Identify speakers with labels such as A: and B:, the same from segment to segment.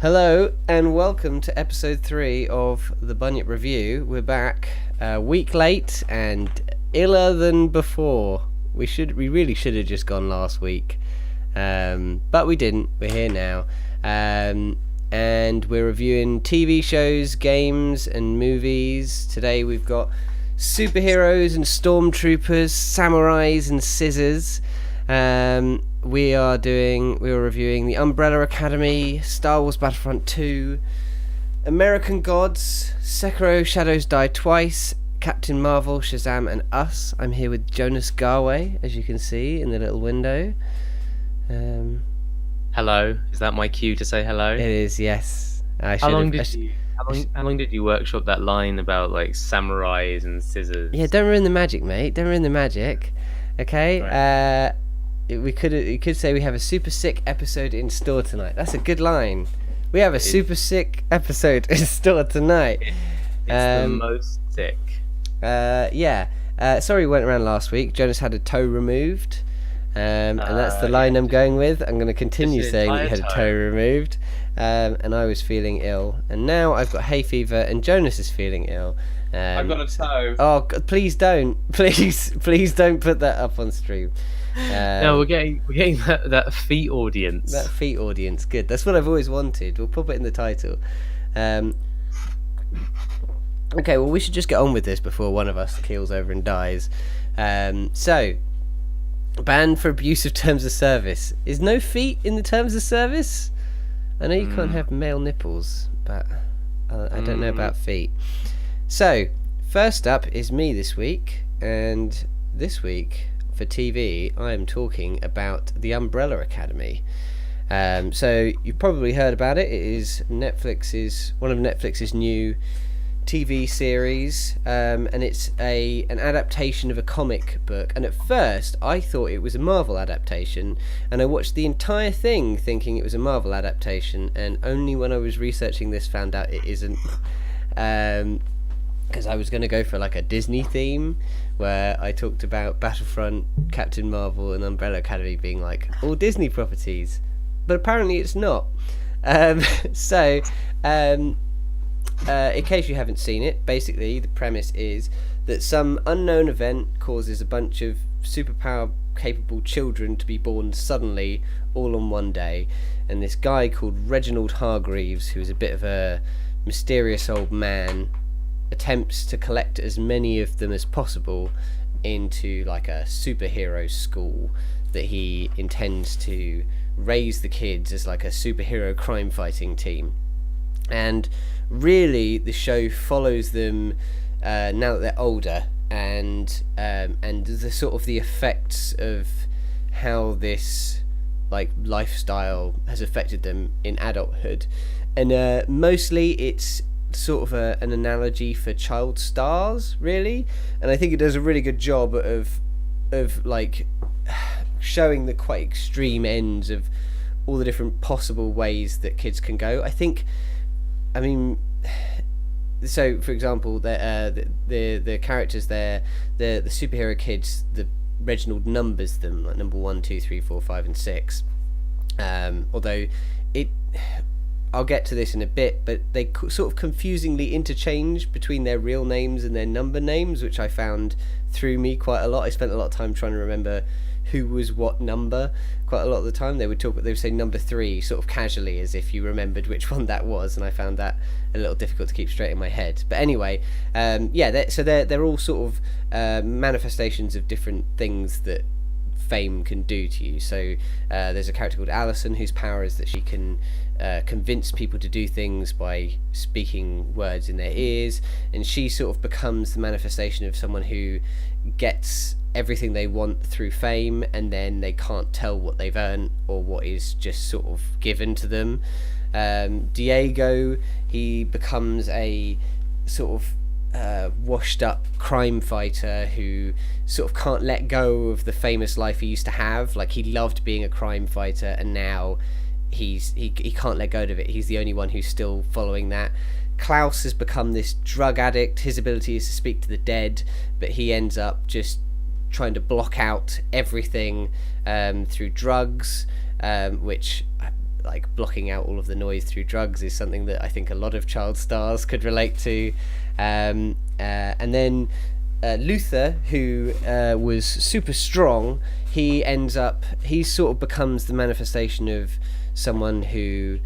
A: Hello and welcome to episode 3 of the Bunyip Review. We're back a week late and iller than before. We really should have just gone last week, but we didn't. We're here now, and we're reviewing TV shows, games, and movies. Today we've got superheroes and stormtroopers, samurais and scissors. We are reviewing The Umbrella Academy, Star Wars Battlefront 2, American Gods, Sekiro Shadows Die Twice, Captain Marvel, Shazam, and Us. I'm here with Jonas Garway, as you can see in the little window.
B: Hello. Is that my cue to say hello?
A: It is, yes.
B: How long did you workshop that line about like samurais and scissors?
A: Yeah, don't ruin the magic, mate. Don't ruin the magic. Okay. Right. You could say we have a super sick episode in store tonight. That's a good line. We have a super sick episode in store tonight.
B: It's the most sick.
A: Sorry we went around last week. Jonas had a toe removed. And that's the line I'm going with. I'm going to continue saying that you had a toe removed. And I was feeling ill. And now I've got hay fever and Jonas is feeling ill.
C: I've got a toe.
A: Oh, God, please don't. Please don't put that up on stream.
B: No, we're getting that feet audience.
A: That feet audience, good. That's what I've always wanted. We'll put it in the title. Okay, well, we should just get on with this before one of us keels over and dies. So, banned for abuse of terms of service. Is no feet in the terms of service? I know you can't have male nipples, but I don't know about feet. So, first up is me this week, and this week for TV I am talking about The Umbrella Academy. So you've probably heard about it. It is one of Netflix's new TV series, and it's an adaptation of a comic book. And at first I thought it was a Marvel adaptation, and I watched the entire thing thinking it was a Marvel adaptation, and only when I was researching this found out it isn't. Because I was going to go for like a Disney theme where I talked about Battlefront, Captain Marvel, and Umbrella Academy being like all Disney properties, but apparently it's not. In case you haven't seen it, basically the premise is that some unknown event causes a bunch of superpower capable children to be born suddenly all on one day, and this guy called Reginald Hargreaves, who's a bit of a mysterious old man, attempts to collect as many of them as possible into like a superhero school that he intends to raise the kids as like a superhero crime fighting team. And really the show follows them now that they're older, and the sort of the effects of how this like lifestyle has affected them in adulthood. And mostly it's sort of an analogy for child stars, really, and I think it does a really good job of like showing the quite extreme ends of all the different possible ways that kids can go. So for example, the characters there, the superhero kids, the Reginald numbers them like number 1, 2, 3, 4, 5, and 6. Although I'll get to this in a bit, but they sort of confusingly interchange between their real names and their number names, which I found threw me quite a lot. I spent a lot of time trying to remember who was what number. Quite a lot of the time they would say number 3 sort of casually as if you remembered which one that was, and I found that a little difficult to keep straight in my head. But anyway, they're all sort of manifestations of different things that fame can do to you. So there's a character called Alison whose power is that she can convince people to do things by speaking words in their ears, and she sort of becomes the manifestation of someone who gets everything they want through fame, and then they can't tell what they've earned or what is just sort of given to them. Diego, he becomes a sort of washed up crime fighter who sort of can't let go of the famous life he used to have. Like, he loved being a crime fighter, and now he can't let go of it. He's the only one who's still following that. Klaus has become this drug addict. His ability is to speak to the dead, but he ends up just trying to block out everything through drugs, which like blocking out all of the noise through drugs is something that I think a lot of child stars could relate to. And then Luther, who was super strong, he sort of becomes the manifestation of someone who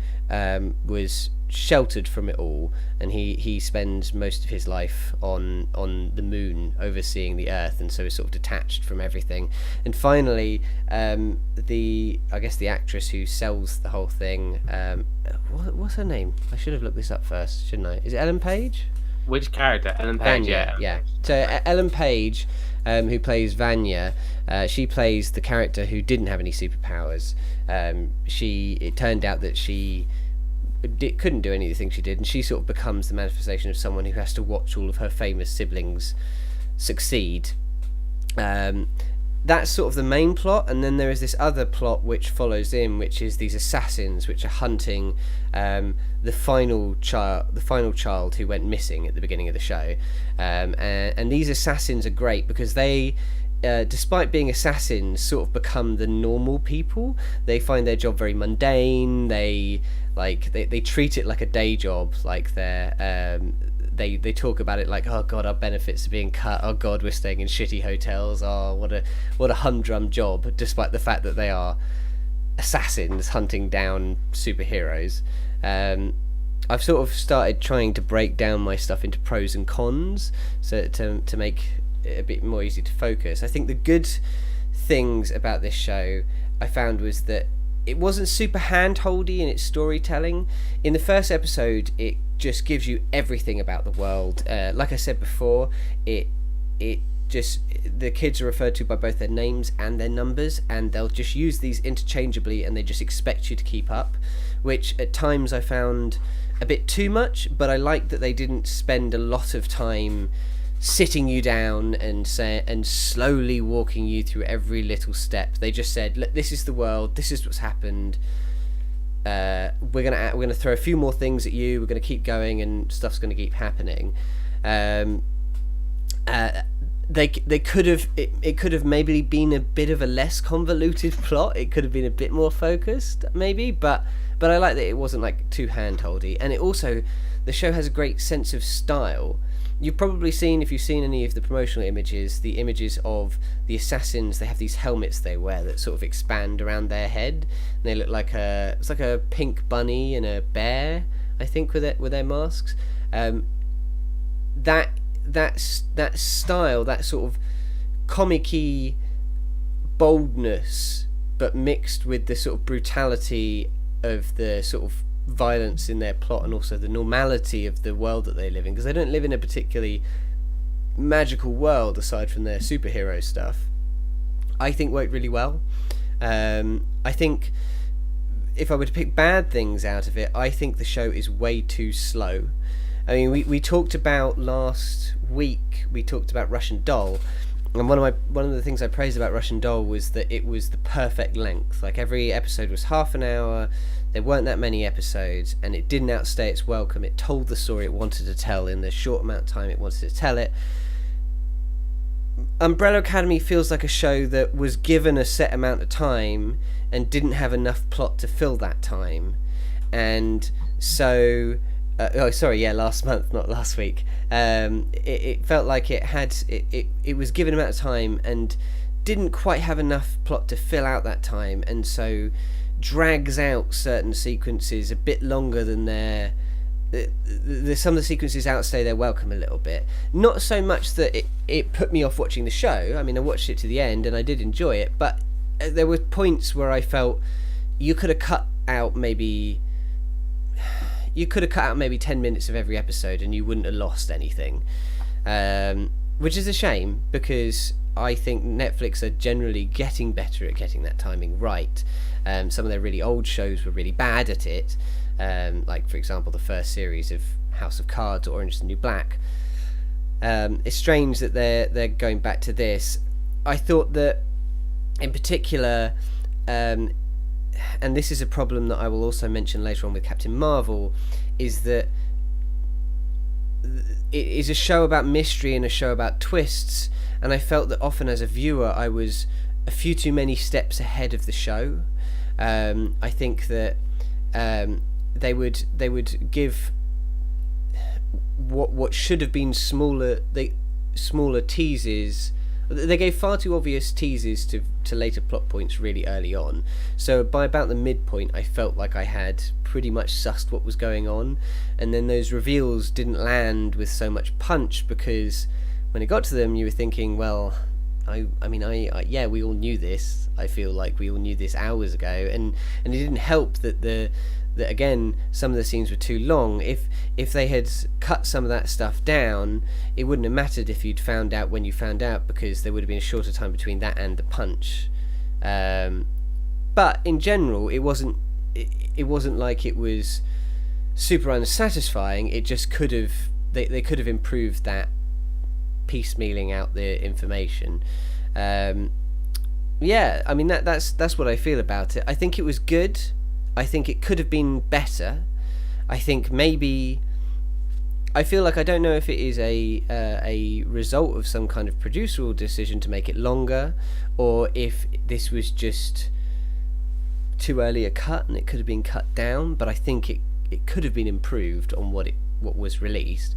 A: was sheltered from it all, and he spends most of his life on the moon overseeing the earth, and so is sort of detached from everything. And finally, the actress who sells the whole thing, what's her name? I should have looked this up first, shouldn't I? Is it Ellen Page?
B: Which character? Ellen Page.
A: Yeah. So Ellen Page, who plays Vanya, she plays the character who didn't have any superpowers. It turned out that she couldn't do anything she did, and she sort of becomes the manifestation of someone who has to watch all of her famous siblings succeed. That's sort of the main plot, and then there is this other plot which follows in, which is these assassins which are hunting the final child who went missing at the beginning of the show. And these assassins are great because they, despite being assassins, sort of become the normal people. They find their job very mundane. They treat it like a day job. Like they talk about it like, oh god, our benefits are being cut. Oh god, we're staying in shitty hotels. Oh, what a humdrum job. Despite the fact that they are assassins hunting down superheroes. I've sort of started trying to break down my stuff into pros and cons, so to make it a bit more easy to focus. I think the good things about this show I found was that it wasn't super hand-holdy in its storytelling. In the first episode, it just gives you everything about the world. Like I said before, the kids are referred to by both their names and their numbers, and they'll just use these interchangeably, and they just expect you to keep up, which at times I found a bit too much, but I liked that they didn't spend a lot of time sitting you down and slowly walking you through every little step. They just said, look, this is the world, this is what's happened, we're gonna throw a few more things at you, we're gonna keep going, and stuff's gonna keep happening. It could have maybe been a bit of a less convoluted plot. It could have been a bit more focused, maybe, but I like that it wasn't like too hand-holdy. And the show has a great sense of style. You've probably seen, if you've seen any of the promotional images, the images of the assassins. They have these helmets they wear that sort of expand around their head, and they look like it's like a pink bunny and a bear, I think, with their masks. That style, that sort of comic-y boldness, but mixed with the sort of brutality of the sort of violence in their plot, and also the normality of the world that they live in, because they don't live in a particularly magical world aside from their superhero stuff, I think worked really well. I think if I were to pick bad things out of it, I think the show is way too slow. I mean, we talked about last week, we talked about Russian Doll, and one of the things I praised about Russian Doll was that it was the perfect length. Like, every episode was half an hour, there weren't that many episodes, and it didn't outstay its welcome. It told the story it wanted to tell in the short amount of time it wanted to tell it. Umbrella Academy feels like a show that was given a set amount of time and didn't have enough plot to fill that time, and so last month, not last week. It felt like it was given amount of time and didn't quite have enough plot to fill out that time, and so drags out certain sequences a bit longer than some of the sequences outstay their welcome a little bit. Not so much that it put me off watching the show. I mean, I watched it to the end and I did enjoy it, but there were points where I felt you could have cut out maybe 10 minutes of every episode and you wouldn't have lost anything, which is a shame, because I think Netflix are generally getting better at getting that timing right. Some of their really old shows were really bad at it, like, for example, the first series of House of Cards or Orange is the New Black. It's strange that they're going back to this. I thought that, in particular, and this is a problem that I will also mention later on with Captain Marvel, is that it is a show about mystery and a show about twists, and I felt that often as a viewer I was a few too many steps ahead of the show. I think that they would give what should have been smaller teases. They gave far too obvious teases to later plot points really early on. So by about the midpoint, I felt like I had pretty much sussed what was going on, and then those reveals didn't land with so much punch, because when it got to them, you were thinking, well, I mean, yeah, we all knew this. I feel like we all knew this hours ago, and it didn't help that again, some of the scenes were too long. If they had cut some of that stuff down, it wouldn't have mattered if you'd found out when you found out, because there would have been a shorter time between that and the punch. But in general, it wasn't like it was super unsatisfying. It just could have they could have improved that piecemealing out the information. Yeah, I mean that's what I feel about it. I think it was good. I think it could have been better. I think maybe, I feel like, I don't know if it is a result of some kind of produceral decision to make it longer, or if this was just too early a cut and it could have been cut down. But I think it could have been improved on what was released.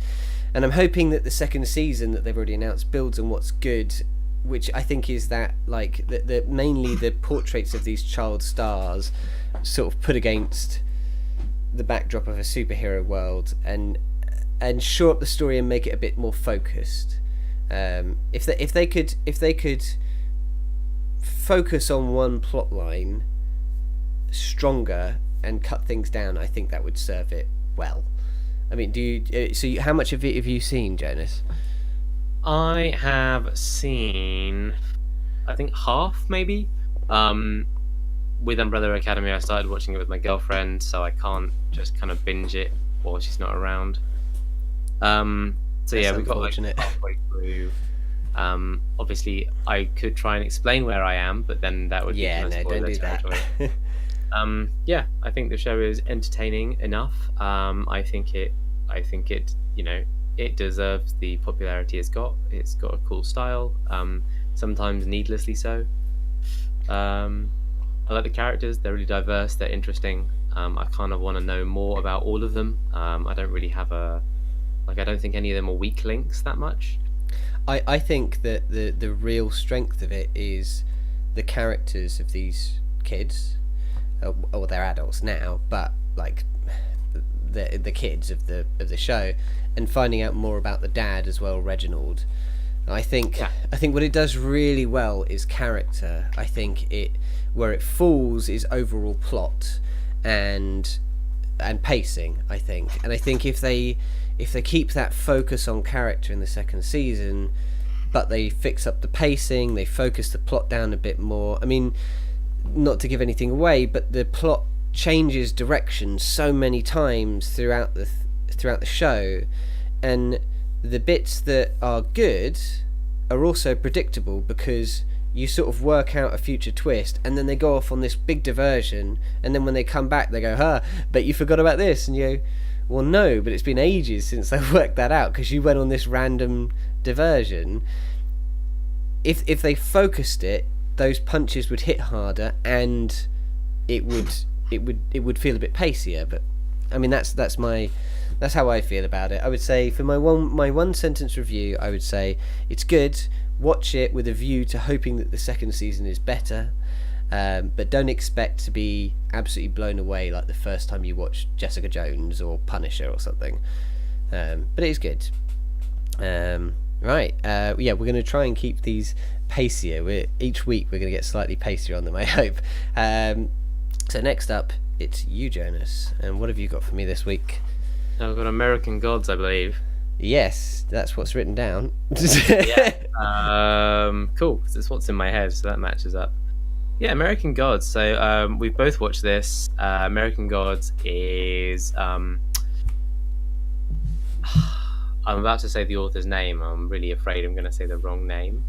A: And I'm hoping that the second season that they've already announced builds on what's good, which I think is that, like, the mainly the portraits of these child stars sort of put against the backdrop of a superhero world, and shore up the story and make it a bit more focused. If they could focus on one plot line stronger and cut things down, I think that would serve it well. I mean, how much of it have you seen, Jonas?
B: I have seen, I think, half, maybe. With Umbrella Academy, I started watching it with my girlfriend, so I can't just kind of binge it while she's not around. So yeah, we got like halfway through. Obviously, I could try and explain where I am, but then that would be kind of spoiler territory. Yeah, I think the show is entertaining enough. I think it, you know, it deserves the popularity it's got. It's got a cool style, sometimes needlessly so. I like the characters. They're really diverse. They're interesting. I kind of want to know more about all of them. I don't really have I don't think any of them are weak links that much.
A: I think that the real strength of it is the characters of these kids. Well, they're adults now, but like the kids of the show, and finding out more about the dad as well, Reginald. I think what it does really well is character. I think where it falls is overall plot and pacing, I think. And I think if they keep that focus on character in the second season, but they fix up the pacing, they focus the plot down a bit more. I mean, not to give anything away, but the plot changes direction so many times throughout the show, and the bits that are good are also predictable, because you sort of work out a future twist, and then they go off on this big diversion, and then when they come back they go, but you forgot about this, and you go, well, no, but it's been ages since I worked that out, because you went on this random diversion. If they focused it, those punches would hit harder, and it would feel a bit pacier. But I mean, that's how I feel about it. I would say, for my one sentence review, I would say it's good. Watch it with a view to hoping that the second season is better, but don't expect to be absolutely blown away like the first time you watched Jessica Jones or Punisher or something. But it is good. Right. Yeah, we're going to try and keep these pacier. Each week we're going to get slightly pacier on them, I hope. So next up, it's you, Jonas. And what have you got for me this week?
B: I've got American Gods, I believe.
A: Yes, that's what's written down.
B: Yeah. Cool, because it's what's in my head, so that matches up. Yeah, American Gods. So we've both watched this. American Gods is... I'm about to say the author's name. I'm really afraid I'm going to say the wrong name.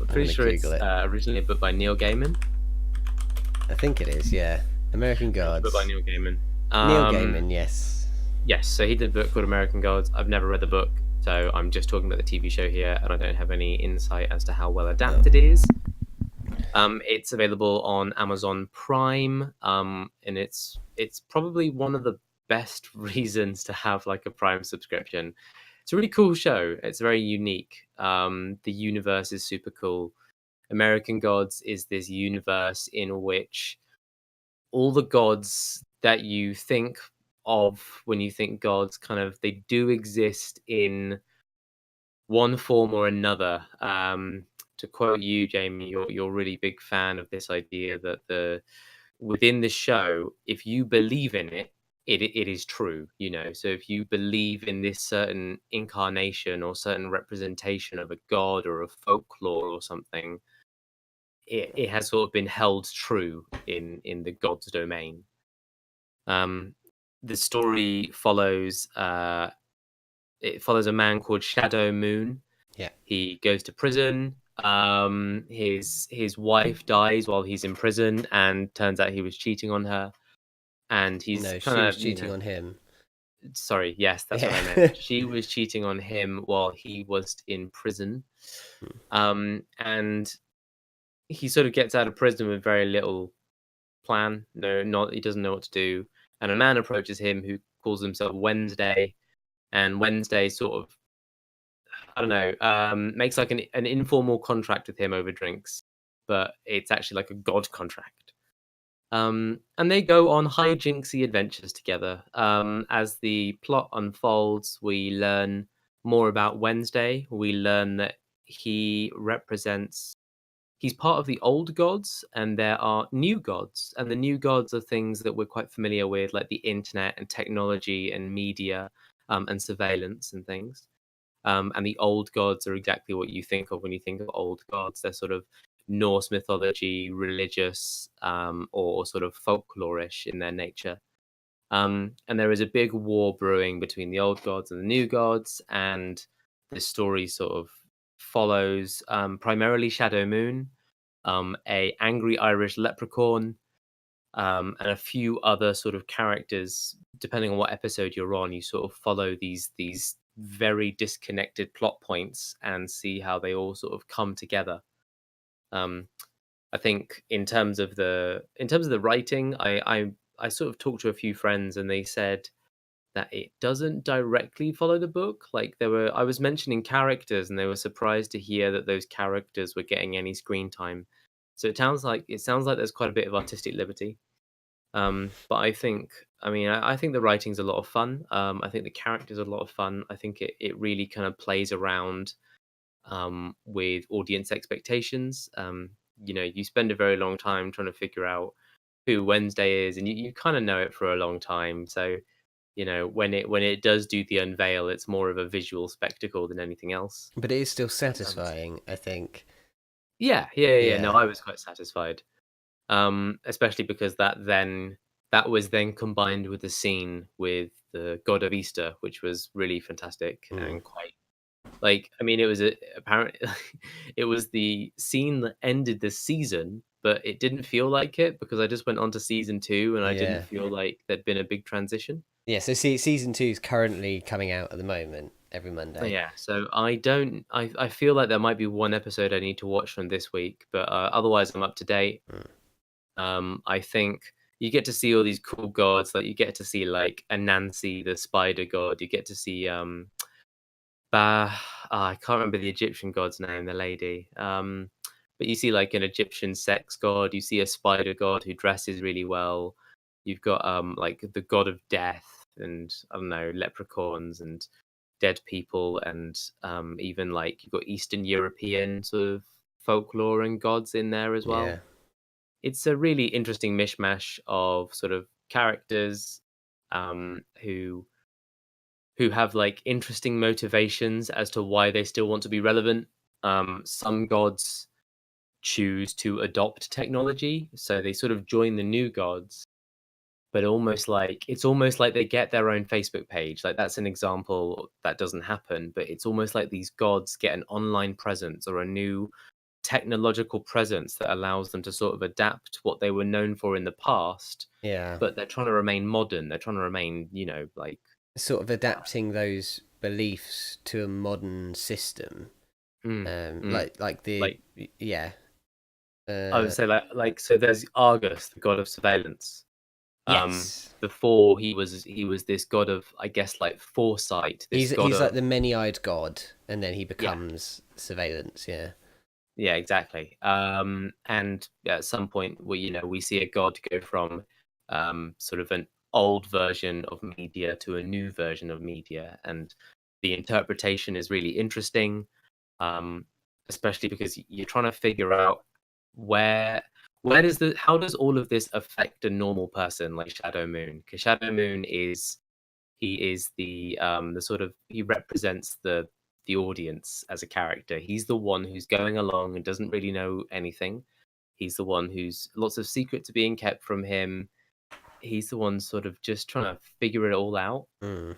B: Pretty sure it's originally a book by Neil Gaiman.
A: I think it is, yeah. American Gods.
B: Book by Neil Gaiman.
A: Neil Gaiman, yes.
B: Yes, so he did a book called American Gods. I've never read the book, so I'm just talking about the TV show here, and I don't have any insight as to how well adapted it is. It's available on Amazon Prime, and it's probably one of the best reasons to have like a Prime subscription. It's a really cool show. It's very unique. The universe is super cool. American Gods is this universe in which all the gods that you think of when you think gods kind of they do exist in one form or another. To quote you, Jamie, you're a really big fan of this idea that the within the show, if you believe in it, it is true, you know. So if you believe in this certain incarnation or certain representation of a god or a folklore or something, it has sort of been held true in the god's domain. Um, the story follows it follows a man called Shadow Moon.
A: Yeah.
B: He goes to prison. His wife dies while he's in prison, and turns out he was cheating on her. And he's
A: No, she
B: kind
A: was
B: of, you
A: cheating
B: know,
A: on him.
B: sorry, yes, that's what I meant.
A: Yeah.
B: She was cheating on him while he was in prison.
A: Hmm.
B: And he sort of gets out of prison with very little plan. No, not he doesn't know what to do. And a man approaches him who calls himself Wednesday, and Wednesday sort of I don't know, makes like an informal contract with him over drinks, but it's actually like a god contract. And they go on hijinksy adventures together. As the plot unfolds, we learn more about Wednesday. We learn that he represents he's part of the old gods, and there are new gods, and the new gods are things that we're quite familiar with, like the internet and technology and media, and surveillance and things. And the old gods are exactly what you think of when you think of old gods. They're sort of Norse mythology, religious, or sort of folklorish in their nature. And there is a big war brewing between the old gods and the new gods, and the story sort of follows primarily Shadow Moon, a angry Irish leprechaun, and a few other sort of characters. Depending on what episode you're on, you sort of follow these very disconnected plot points and see how they all sort of come together. Um, I think in terms of the writing, I sort of talked to a few friends and they said that it doesn't directly follow the book. Like I was mentioning characters and they were surprised to hear that those characters were getting any screen time. So it sounds like there's quite a bit of artistic liberty. But I think the writing's a lot of fun. I think the characters are a lot of fun. I think it really kind of plays around with audience expectations. You know, you spend a very long time trying to figure out who Wednesday is, and you kind of know it for a long time. So, you know, when it does do the unveil, it's more of a visual spectacle than anything else.
A: But it is still
B: And
A: satisfying, I think.
B: yeah. No,
A: Yeah.
B: I was quite satisfied. Especially because that was then combined with the scene with the God of Easter, which was really fantastic
A: Mm.
B: and quite like I mean, it was apparently it was the scene that ended the season, but it didn't feel like it because I just went on to season two and I didn't
A: Yeah.
B: feel like there'd been a big transition.
A: Yeah, so season two is currently coming out at the moment, every Monday.
B: Yeah, so I don't. I feel like there might be one episode I need to watch from this week, but otherwise I'm up to date.
A: Mm.
B: I think you get to see all these cool gods. Like you get to see like Anansi, the spider god. You get to see I can't remember the Egyptian god's name, the lady. But you see like an Egyptian sex god. You see a spider god who dresses really well. You've got like the god of death and I don't know leprechauns and dead people and even like you've got Eastern European sort of folklore and gods in there as well.
A: Yeah.
B: It's a really interesting mishmash of sort of characters who have like interesting motivations as to why they still want to be relevant. Some gods choose to adopt technology, so they sort of join the new gods, but it's almost like they get their own Facebook page. Like that's an example that doesn't happen, but it's almost like these gods get an online presence or a new technological presence that allows them to sort of adapt what they were known for in the past,
A: Yeah.
B: but they're trying to remain modern. They're trying to remain, you know, like
A: Sort of adapting those beliefs to a modern system.
B: mm, mm,
A: Like the
B: like
A: yeah.
B: I would
A: Uh,
B: say so there's Argus, the god of surveillance. Um,
A: yes,
B: Before he was this god of, I guess, like foresight, this god
A: he's like
B: of,
A: the many-eyed god, and then he
B: yeah,
A: becomes surveillance. Yeah.
B: yeah, exactly. And at some point, we see a god go from sort of an old version of media to a new version of media, and the interpretation is really interesting, um, especially because you're trying to figure out where how does all of this affect a normal person like Shadow Moon? Because Shadow Moon is the sort of, he represents the audience as a character. He's the one who's going along and doesn't really know anything. He's the one who's lots of secrets are being kept from him. He's the one sort of just trying to figure it all out.
A: Mm,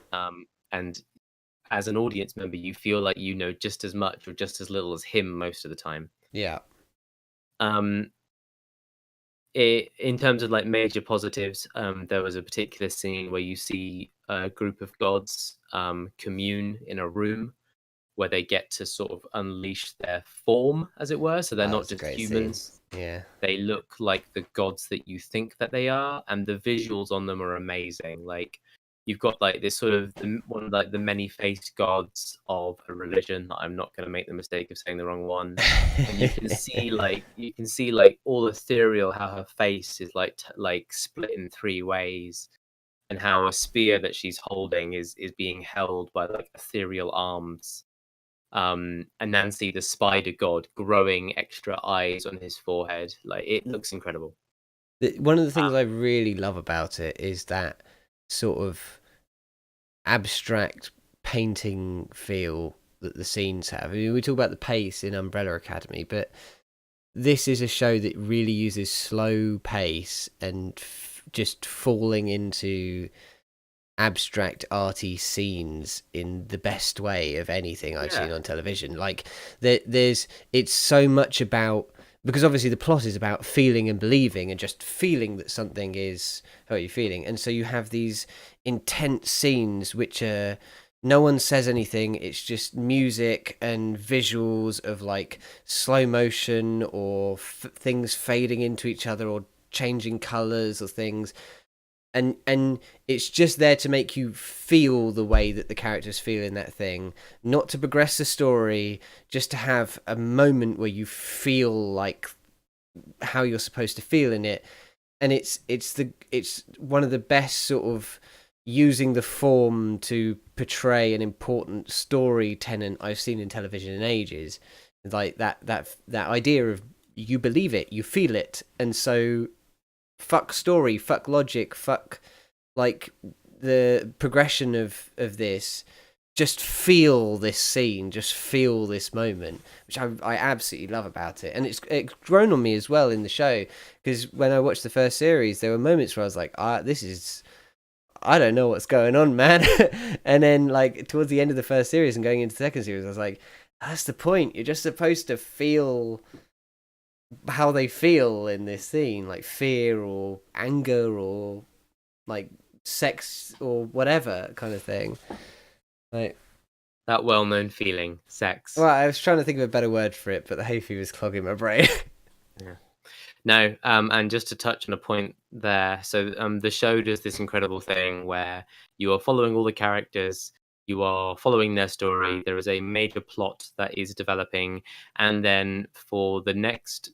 B: And as an audience member, you feel like you know just as much or just as little as him most of the time.
A: yeah.
B: Um, in terms of like major positives, there was a particular scene where you see a group of gods commune in a room where they get to sort of unleash their form, as it were. So they're
A: Oh,
B: not
A: that's a
B: just
A: great scene.
B: humans.
A: Yeah.
B: They look like the gods that you think that they are, and the visuals on them are amazing. Like, you've got like this sort of one of like the many-faced gods of a religion that I'm not going to make the mistake of saying the wrong one. And you can see like all ethereal, how her face is like split in three ways, and how a spear that she's holding is being held by like ethereal arms. And Nancy the spider god growing extra eyes on his forehead. Like, it looks incredible.
A: One of the things
B: Um,
A: I really love about it is that sort of abstract painting feel that the scenes have. I mean, we talk about the pace in Umbrella Academy, but this is a show that really uses slow pace and just falling into abstract arty scenes in the best way of anything I've
B: yeah,
A: seen on television. Like there's it's so much about, because obviously the plot is about feeling and believing and just feeling that something is how you're feeling, and so you have these intense scenes which are, no one says anything, it's just music and visuals of like slow motion or things fading into each other or changing colors or things, and it's just there to make you feel the way that the characters feel in that thing, not to progress the story, just to have a moment where you feel like how you're supposed to feel in it. And it's one of the best sort of using the form to portray an important story tenant I've seen in television in ages. Like that idea of, you believe it, you feel it, and so fuck story, fuck logic, fuck like the progression of this. Just feel this scene, just feel this moment, which I absolutely love about it, and it's grown on me as well in the show, because when I watched the first series, there were moments where I was like, this is, I don't know what's going on, man. And then like towards the end of the first series and going into the second series, I was like, that's the point. You're just supposed to feel how they feel in this scene, like fear or anger or like sex or whatever kind of thing. Like,
B: that well-known feeling, sex.
A: well, I was trying to think of a better word for it, but the hay fever's clogging my brain.
B: Yeah. No, and just to touch on a point there, so the show does this incredible thing where you are following all the characters, you are following their story. There is a major plot that is developing, and then for the next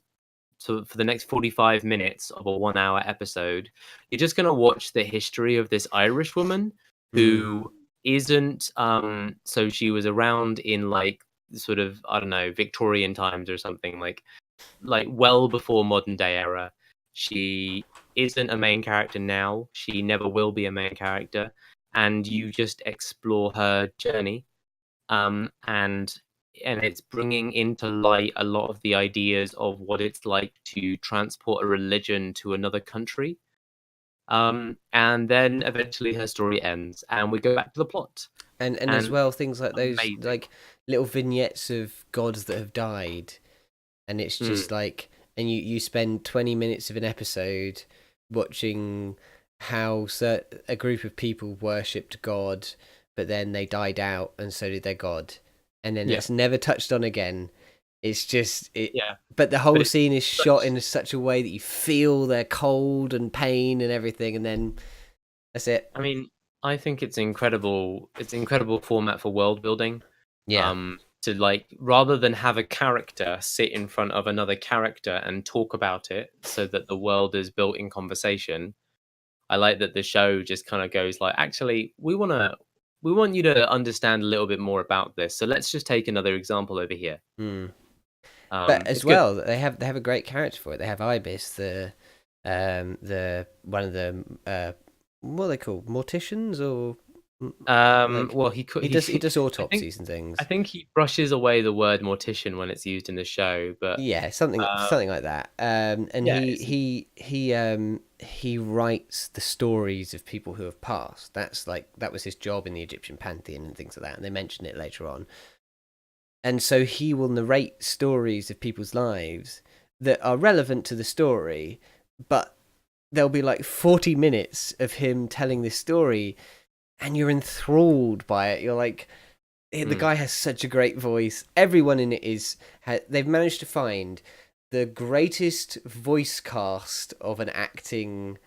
B: 45 minutes of a 1 hour episode, you're just going to watch the history of this Irish woman
A: Mm.
B: who isn't, so she was around in like sort of, I don't know, Victorian times or something, like well before modern day era. She isn't a main character now. She never will be a main character, and you just explore her journey. And it's bringing into light a lot of the ideas of what it's like to transport a religion to another country. And then eventually her story ends, and we go back to the plot.
A: And as
B: And
A: well, things like those
B: amazing.
A: like little vignettes of gods that have died, and it's
B: Mm,
A: just like, and you spend 20 minutes of an episode watching how a group of people worshipped God, but then they died out and so did their god, and then
B: yeah.
A: it's never touched on again. It's just it,
B: Yeah,
A: but the
B: but
A: whole
B: it's
A: scene is shot
B: such.
A: in such a way that you feel their cold and pain and everything, and then that's it.
B: I mean, I think it's incredible. It's incredible format for world building.
A: Yeah.
B: To like rather than have a character sit in front of another character and talk about it, so that the world is built in conversation. I like that the show just kind of goes like, actually, we want you to understand a little bit more about this. So let's just take another example over here.
A: Hmm. But as
B: It's good.
A: well, they have a great character for it. They have Ibis, the one of the what are they called, morticians or like
B: Well, he could.
A: he does
B: I think.
A: autopsies and
B: I
A: things.
B: think he brushes away the word mortician when it's used in the show, but
A: Yeah, something like that. And
B: yeah,
A: he writes the stories of people who have passed. That's like that was his job in the Egyptian pantheon and things like that. And they mention it later on. And so he will narrate stories of people's lives that are relevant to the story, but there'll be like 40 minutes of him telling this story, and you're enthralled by it. You're like, the
B: mm,
A: guy has such a great voice. Everyone in it they've managed to find the greatest voice cast of an acting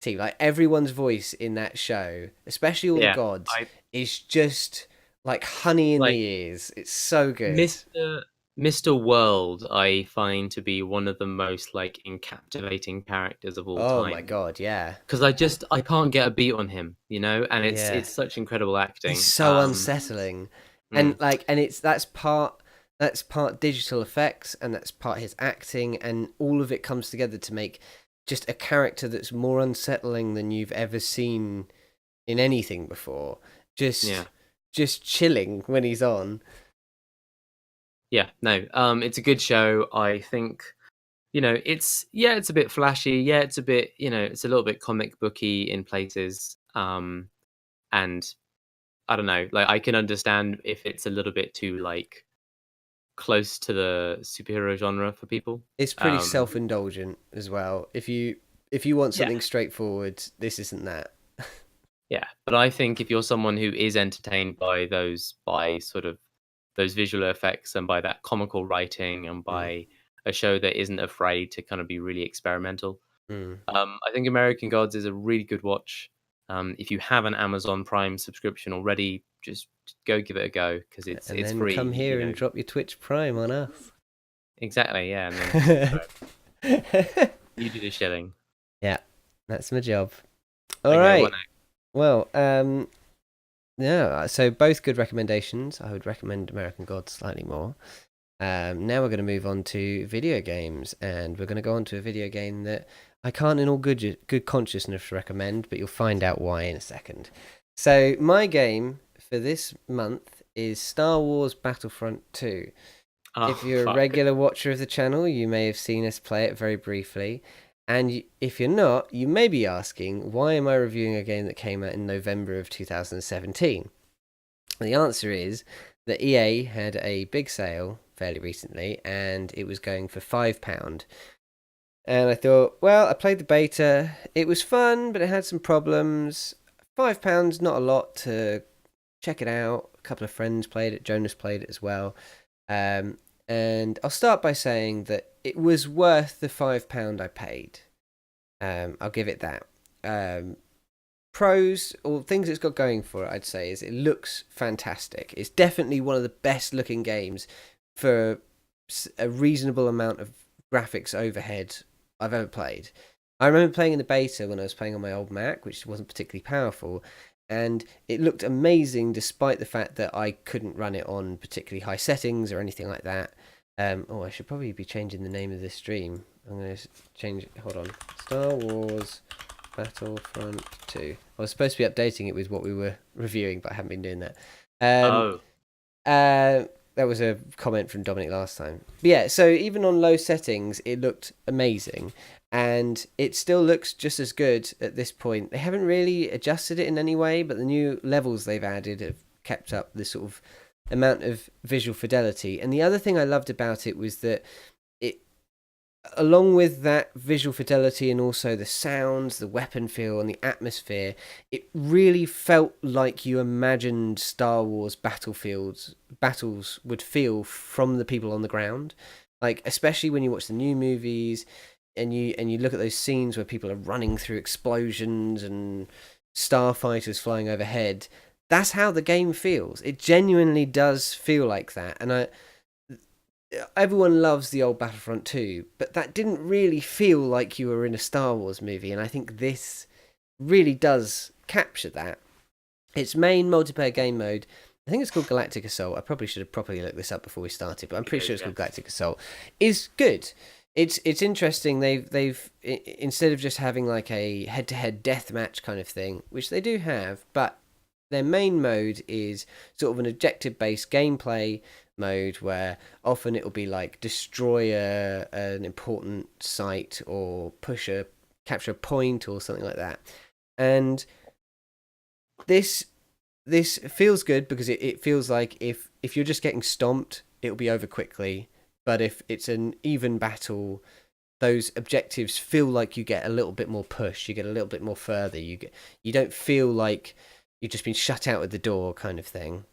A: team. Like everyone's voice in that show, especially all the
B: yeah.
A: gods,
B: I
A: is just like honey in the
B: like
A: ears. It's so good.
B: Mr. World. I find to be one of the most like encaptivating characters of all
A: Oh my
B: time.
A: god, yeah.
B: Because I can't get a beat on him, and
A: Yeah.
B: it's such incredible
A: He's
B: acting.
A: so unsettling. And
B: Mm,
A: like and it's that's part digital effects, and that's part his acting, and all of it comes together to make just a character that's more unsettling than you've ever seen in anything before.
B: yeah,
A: Just chilling when he's on.
B: yeah, no, it's a good show. I think it's a bit flashy. Yeah, it's a bit, it's a little bit comic booky in places. And I don't know, like I can understand if it's a little bit too like close to the superhero genre for people.
A: It's pretty
B: Um,
A: self-indulgent as well. If you want
B: yeah,
A: something straightforward, this isn't that.
B: yeah, but I think if you're someone who is entertained by sort of those visual effects and by that comical writing and
A: Mm,
B: by a show that isn't afraid to kind of be really experimental,
A: mm.
B: I think American Gods is a really good watch. If you have an Amazon Prime subscription already, just go give it a go because it's
A: And
B: it's
A: then come
B: free.
A: here and drop your Twitch Prime on us.
B: Exactly, yeah, and then you do the shilling.
A: Yeah, that's my job. All
B: Okay, what
A: right.
B: next?
A: Well, yeah. So both good recommendations. I would recommend American Gods slightly more. Now we're going to move on to video games, and we're going to go on to a video game that I can't, in all good consciousness, recommend, but you'll find out why in a second. So my game for this month is Star Wars Battlefront 2.
B: Oh
A: If you're a
B: fuck.
A: regular watcher of the channel, you may have seen us play it very briefly. And if you're not, you may be asking, why am I reviewing a game that came out in November of 2017? The answer is that EA had a big sale fairly recently, and it was going for £5. And I thought, well, I played the beta. It was fun, but it had some problems. £5, not a lot to check it out. A couple of friends played it. Jonas played it as well. Um, and I'll start by saying that it was worth the £5 I paid. I'll give it that. Pros or things it's got going for it, I'd say, is it looks fantastic. It's definitely one of the best looking games for a reasonable amount of graphics overhead I've ever played. I remember playing in the beta when I was playing on my old Mac, which wasn't particularly powerful, and it looked amazing despite the fact that I couldn't run it on particularly high settings or anything like that. I should probably be changing the name of this stream. I'm going to change it. Hold on. Star Wars Battlefront 2. I was supposed to be updating it with what we were reviewing, but I haven't been doing that. Um,
B: Oh,
A: that was a comment from Dominic last time. But yeah, so even on low settings, it looked amazing. And it still looks just as good at this point. They haven't really adjusted it in any way, but the new levels they've added have kept up this sort of amount of visual fidelity. And the other thing I loved about it was that it along with that visual fidelity and also the sounds, the weapon feel, and the atmosphere, it really felt like you imagined Star Wars battles would feel from the people on the ground. Like especially when you watch the new movies and you look at those scenes where people are running through explosions and starfighters flying overhead. That's how the game feels. It genuinely does feel like that, and I everyone loves the old Battlefront 2, but that didn't really feel like you were in a Star Wars movie, and I think this really does capture that. Its main multiplayer game mode, I think it's called Galactic Assault. I probably should have properly looked this up before we started, but I'm pretty sure it's called Galactic Assault. Is good. It's interesting. They've instead of just having like a head-to-head deathmatch kind of thing, which they do have, but their main mode is sort of an objective-based gameplay mode where often it'll be like destroy an important site or capture a point or something like that. And this this feels good because it feels like if you're just getting stomped, it'll be over quickly. But if it's an even battle, those objectives feel like you get a little bit more push, you get a little bit more further. You don't feel like you've just been shut out at the door kind of thing.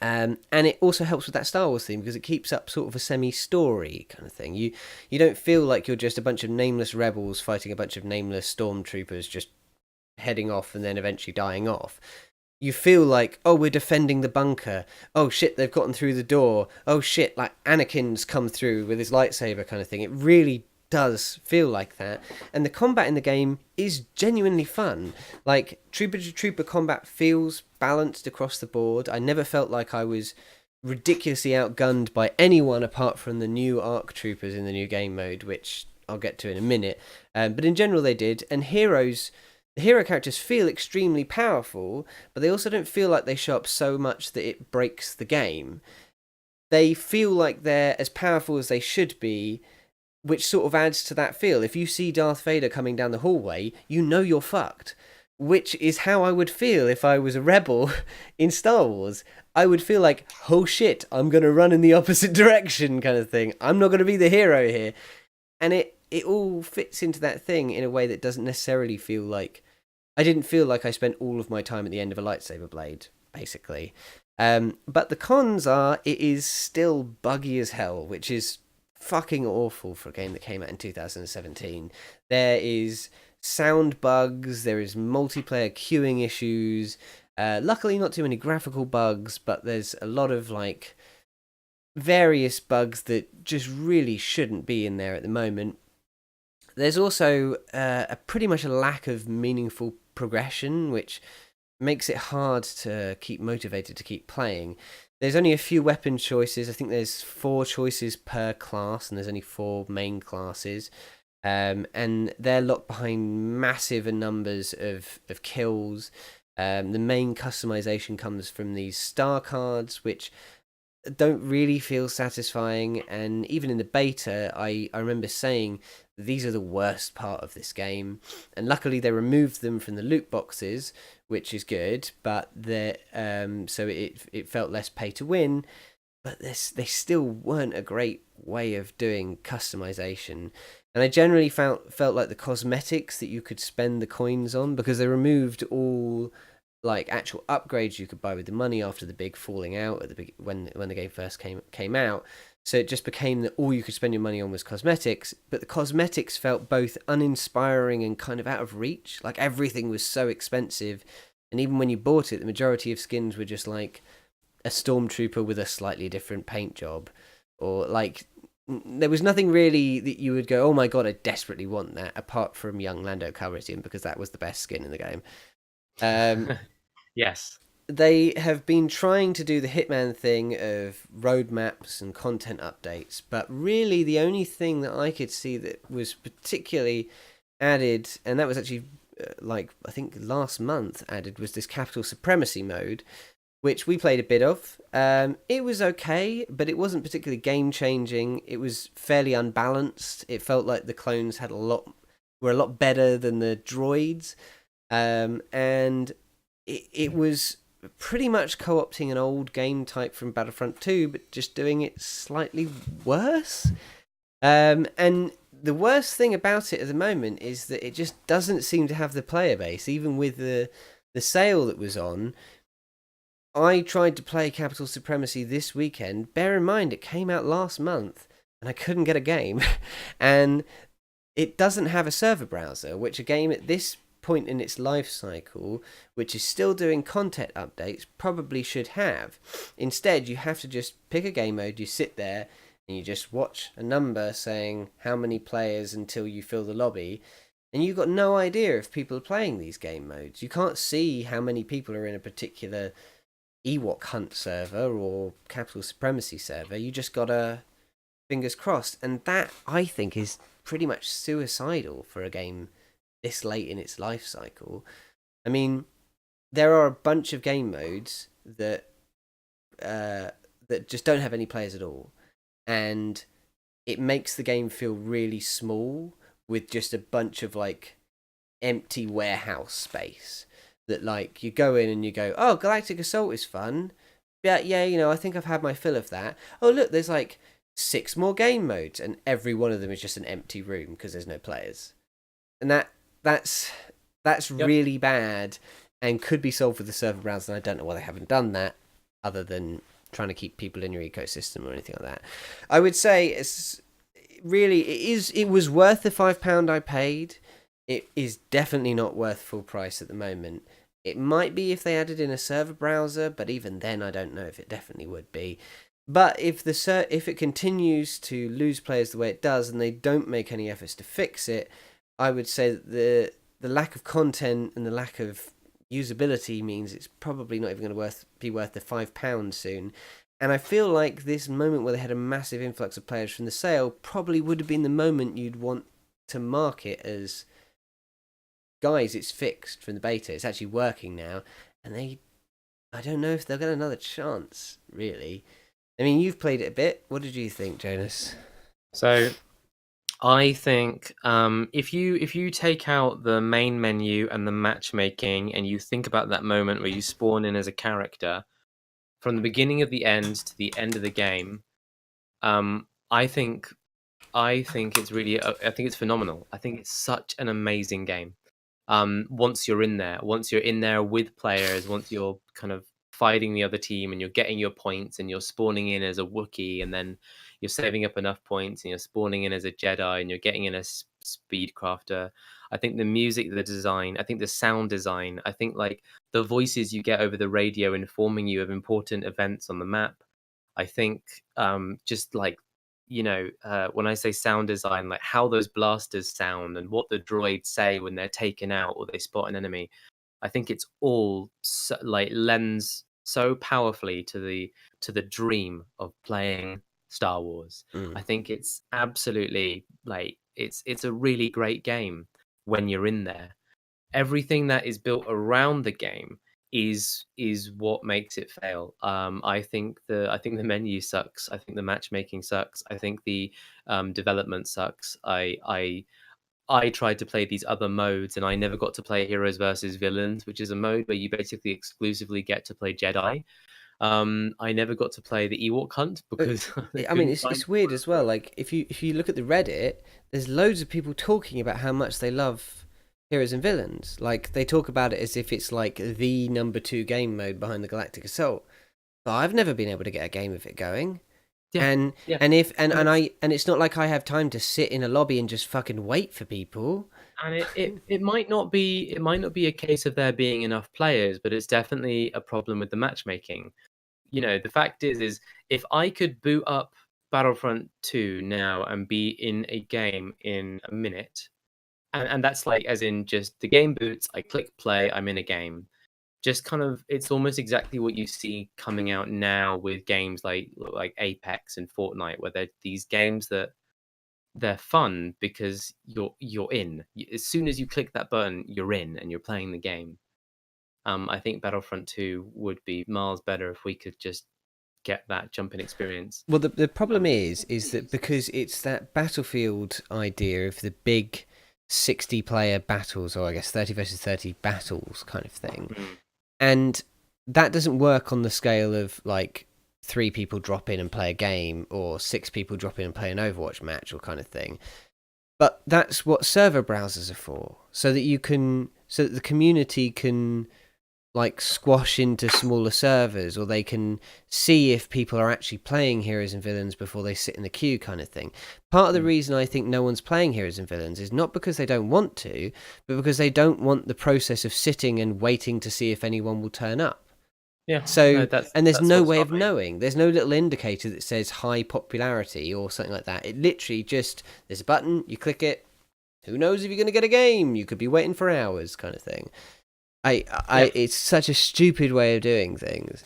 A: And it also helps with that Star Wars theme because it keeps up sort of a semi-story kind of thing. You don't feel like you're just a bunch of nameless rebels fighting a bunch of nameless stormtroopers just heading off and then eventually dying off. You feel like, oh, we're defending the bunker. Oh shit, they've gotten through the door. Oh shit, like Anakin's come through with his lightsaber kind of thing. It really does feel like that. And the combat in the game is genuinely fun. Like, trooper to trooper combat feels balanced across the board. I never felt like I was ridiculously outgunned by anyone apart from the new ARC troopers in the new game mode, which I'll get to in a minute. But in general, they did. And the hero characters feel extremely powerful, but they also don't feel like they show up so much that it breaks the game. They feel like they're as powerful as they should be, which sort of adds to that feel. If you see Darth Vader coming down the hallway, you know you're fucked. Which is how I would feel if I was a rebel in Star Wars. I would feel like, oh shit, I'm going to run in the opposite direction kind of thing. I'm not going to be the hero here. And it all fits into that thing in a way that doesn't necessarily feel like... I didn't feel like I spent all of my time at the end of a lightsaber blade, basically. But the cons are, it is still buggy as hell, which is fucking awful for a game that came out in 2017. There is sound bugs, there is multiplayer queuing issues. Luckily, not too many graphical bugs, but there's a lot of like various bugs that just really shouldn't be in there at the moment. There's also a pretty much a lack of meaningful progression, which makes it hard to keep motivated to keep playing. There's only a few weapon choices. I think there's 4 choices per class, and there's only 4 main classes. And they're locked behind massive numbers of kills. The main customization comes from these star cards, which don't really feel satisfying. And even in the beta, I remember saying these are the worst part of this game. And luckily, they removed them from the loot boxes, which is good. But so it felt less pay to win. But they still weren't a great way of doing customization. And I generally felt like the cosmetics that you could spend the coins on, because they removed all like actual upgrades you could buy with the money after the big falling out at the when the game first came out. So it just became that all you could spend your money on was cosmetics, but the cosmetics felt both uninspiring and kind of out of reach. Like everything was so expensive, and even when you bought it, the majority of skins were just like a stormtrooper with a slightly different paint job, or like there was nothing really that you would go, oh my god, I desperately want that, apart from young Lando Calrissian, because that was the best skin in the game.
B: Yes.
A: They have been trying to do the Hitman thing of roadmaps and content updates, but really the only thing that I could see that was particularly added, and that was actually like I think last month added, was this Capital Supremacy mode, which we played a bit of. It was okay, but it wasn't particularly game changing. It was fairly unbalanced. It felt like the clones were a lot better than the droids, and it was pretty much co-opting an old game type from Battlefront 2, but just doing it slightly worse. And the worst thing about it at the moment is that it just doesn't seem to have the player base. Even with the sale that was on, I tried to play Capital Supremacy this weekend. Bear in mind, it came out last month, and I couldn't get a game. And it doesn't have a server browser, which a game at this point in its life cycle, which is still doing content updates, probably should have. Instead, you have to just pick a game mode, you sit there, and you just watch a number saying how many players until you fill the lobby. And you've got no idea if people are playing these game modes. You can't see how many people are in a particular Ewok Hunt server or Capital Supremacy server. You just gotta fingers crossed, and that I think is pretty much suicidal for a game this late in its life cycle. I mean, there are a bunch of game modes that just don't have any players at all, and it makes the game feel really small with just a bunch of like empty warehouse space that like you go in and you go, oh, Galactic Assault is fun. Yeah, I think I've had my fill of that. Oh, look, there's like 6 more game modes, and every one of them is just an empty room because there's no players. And that's
B: Yep.
A: really bad and could be solved with the server browser, and I don't know why they haven't done that other than trying to keep people in your ecosystem or anything like that. I would say it was worth the £5 I paid. It is definitely not worth full price at the moment. It might be if they added in a server browser, but even then I don't know if it definitely would be. But if it continues to lose players the way it does, and they don't make any efforts to fix it, I would say that the lack of content and the lack of usability means it's probably not even going to be worth the £5 soon. And I feel like this moment where they had a massive influx of players from the sale probably would have been the moment you'd want to market as, guys, it's fixed from the beta. It's actually working now, and I don't know if they'll get another chance. Really, I mean, you've played it a bit. What did you think, Jonas?
B: So I think if you take out the main menu and the matchmaking, and you think about that moment where you spawn in as a character, from the beginning of the end to the end of the game, I think it's really I think it's phenomenal. I think it's such an amazing game. Once you're in there with players, once you're kind of fighting the other team and you're getting your points and you're spawning in as a Wookiee, and then you're saving up enough points and you're spawning in as a Jedi and you're getting in a speed crafter. I think the music, the design, I think the sound design, I think like the voices you get over the radio informing you of important events on the map. I think just like when I say sound design, like how those blasters sound and what the droids say when they're taken out or they spot an enemy, I think it's all like lends so powerfully to the dream of playing Star Wars.
A: Mm.
B: I think it's absolutely like it's a really great game when you're in there. Everything that is built around the game is what makes it fail. I think the menu sucks. I think the matchmaking sucks. I think the development sucks. I tried to play these other modes and I never got to play Heroes versus Villains, which is a mode where you basically exclusively get to play Jedi. I never got to play the Ewok Hunt
A: But
B: because I
A: I mean,
B: couldn't find
A: it's weird
B: anyone
A: as
B: for
A: well.
B: it.
A: Like if you look at the Reddit, there's loads of people talking about how much they love Heroes and Villains. Like they talk about it as if it's like the number 2 game mode behind the Galactic Assault. But I've never been able to get a game of it going.
B: Yeah,
A: And
B: yeah.
A: and if and,
B: And
A: and
B: it's
A: I and it's not like I have time to sit in a lobby and just fucking wait for people.
B: and it might not be a case of there being enough players, but it's definitely a problem with the matchmaking. The fact is if I could boot up Battlefront 2 now and be in a game in a minute, and that's like as in just the game boots, I click play, I'm in a game. Just kind of it's almost exactly what you see coming out now with games like Apex and Fortnite, where they're these games that they're fun because you're in. As soon as you click that button, you're in and you're playing the game. I think Battlefront 2 would be miles better if we could just get that jumping experience.
A: Well, the problem
B: Um,
A: is that because it's that Battlefield idea of the big 60 player battles, or I guess 30 versus 30 battles kind of thing,
B: mm,
A: and that doesn't work on the scale of like three people drop in and play a game, or six people drop in and play an Overwatch match, or kind of thing. But that's what server browsers are for, so that so that the community can like squash into smaller servers, or they can see if people are actually playing heroes and villains before they sit in the queue, kind of thing. Part of the reason I think no one's playing heroes and villains is not because they don't want to, but because they don't want the process of sitting and waiting to see if anyone will turn up.
B: Yeah. No,
A: So, and there's
B: that's
A: no
B: what's
A: way of
B: fine.
A: knowing. There's no little indicator that says high popularity or something like that. It literally just, there's a button, you click it. Who knows if you're going to get a game? You could be waiting for hours, kind of thing.
B: Yeah.
A: It's such a stupid way of doing things.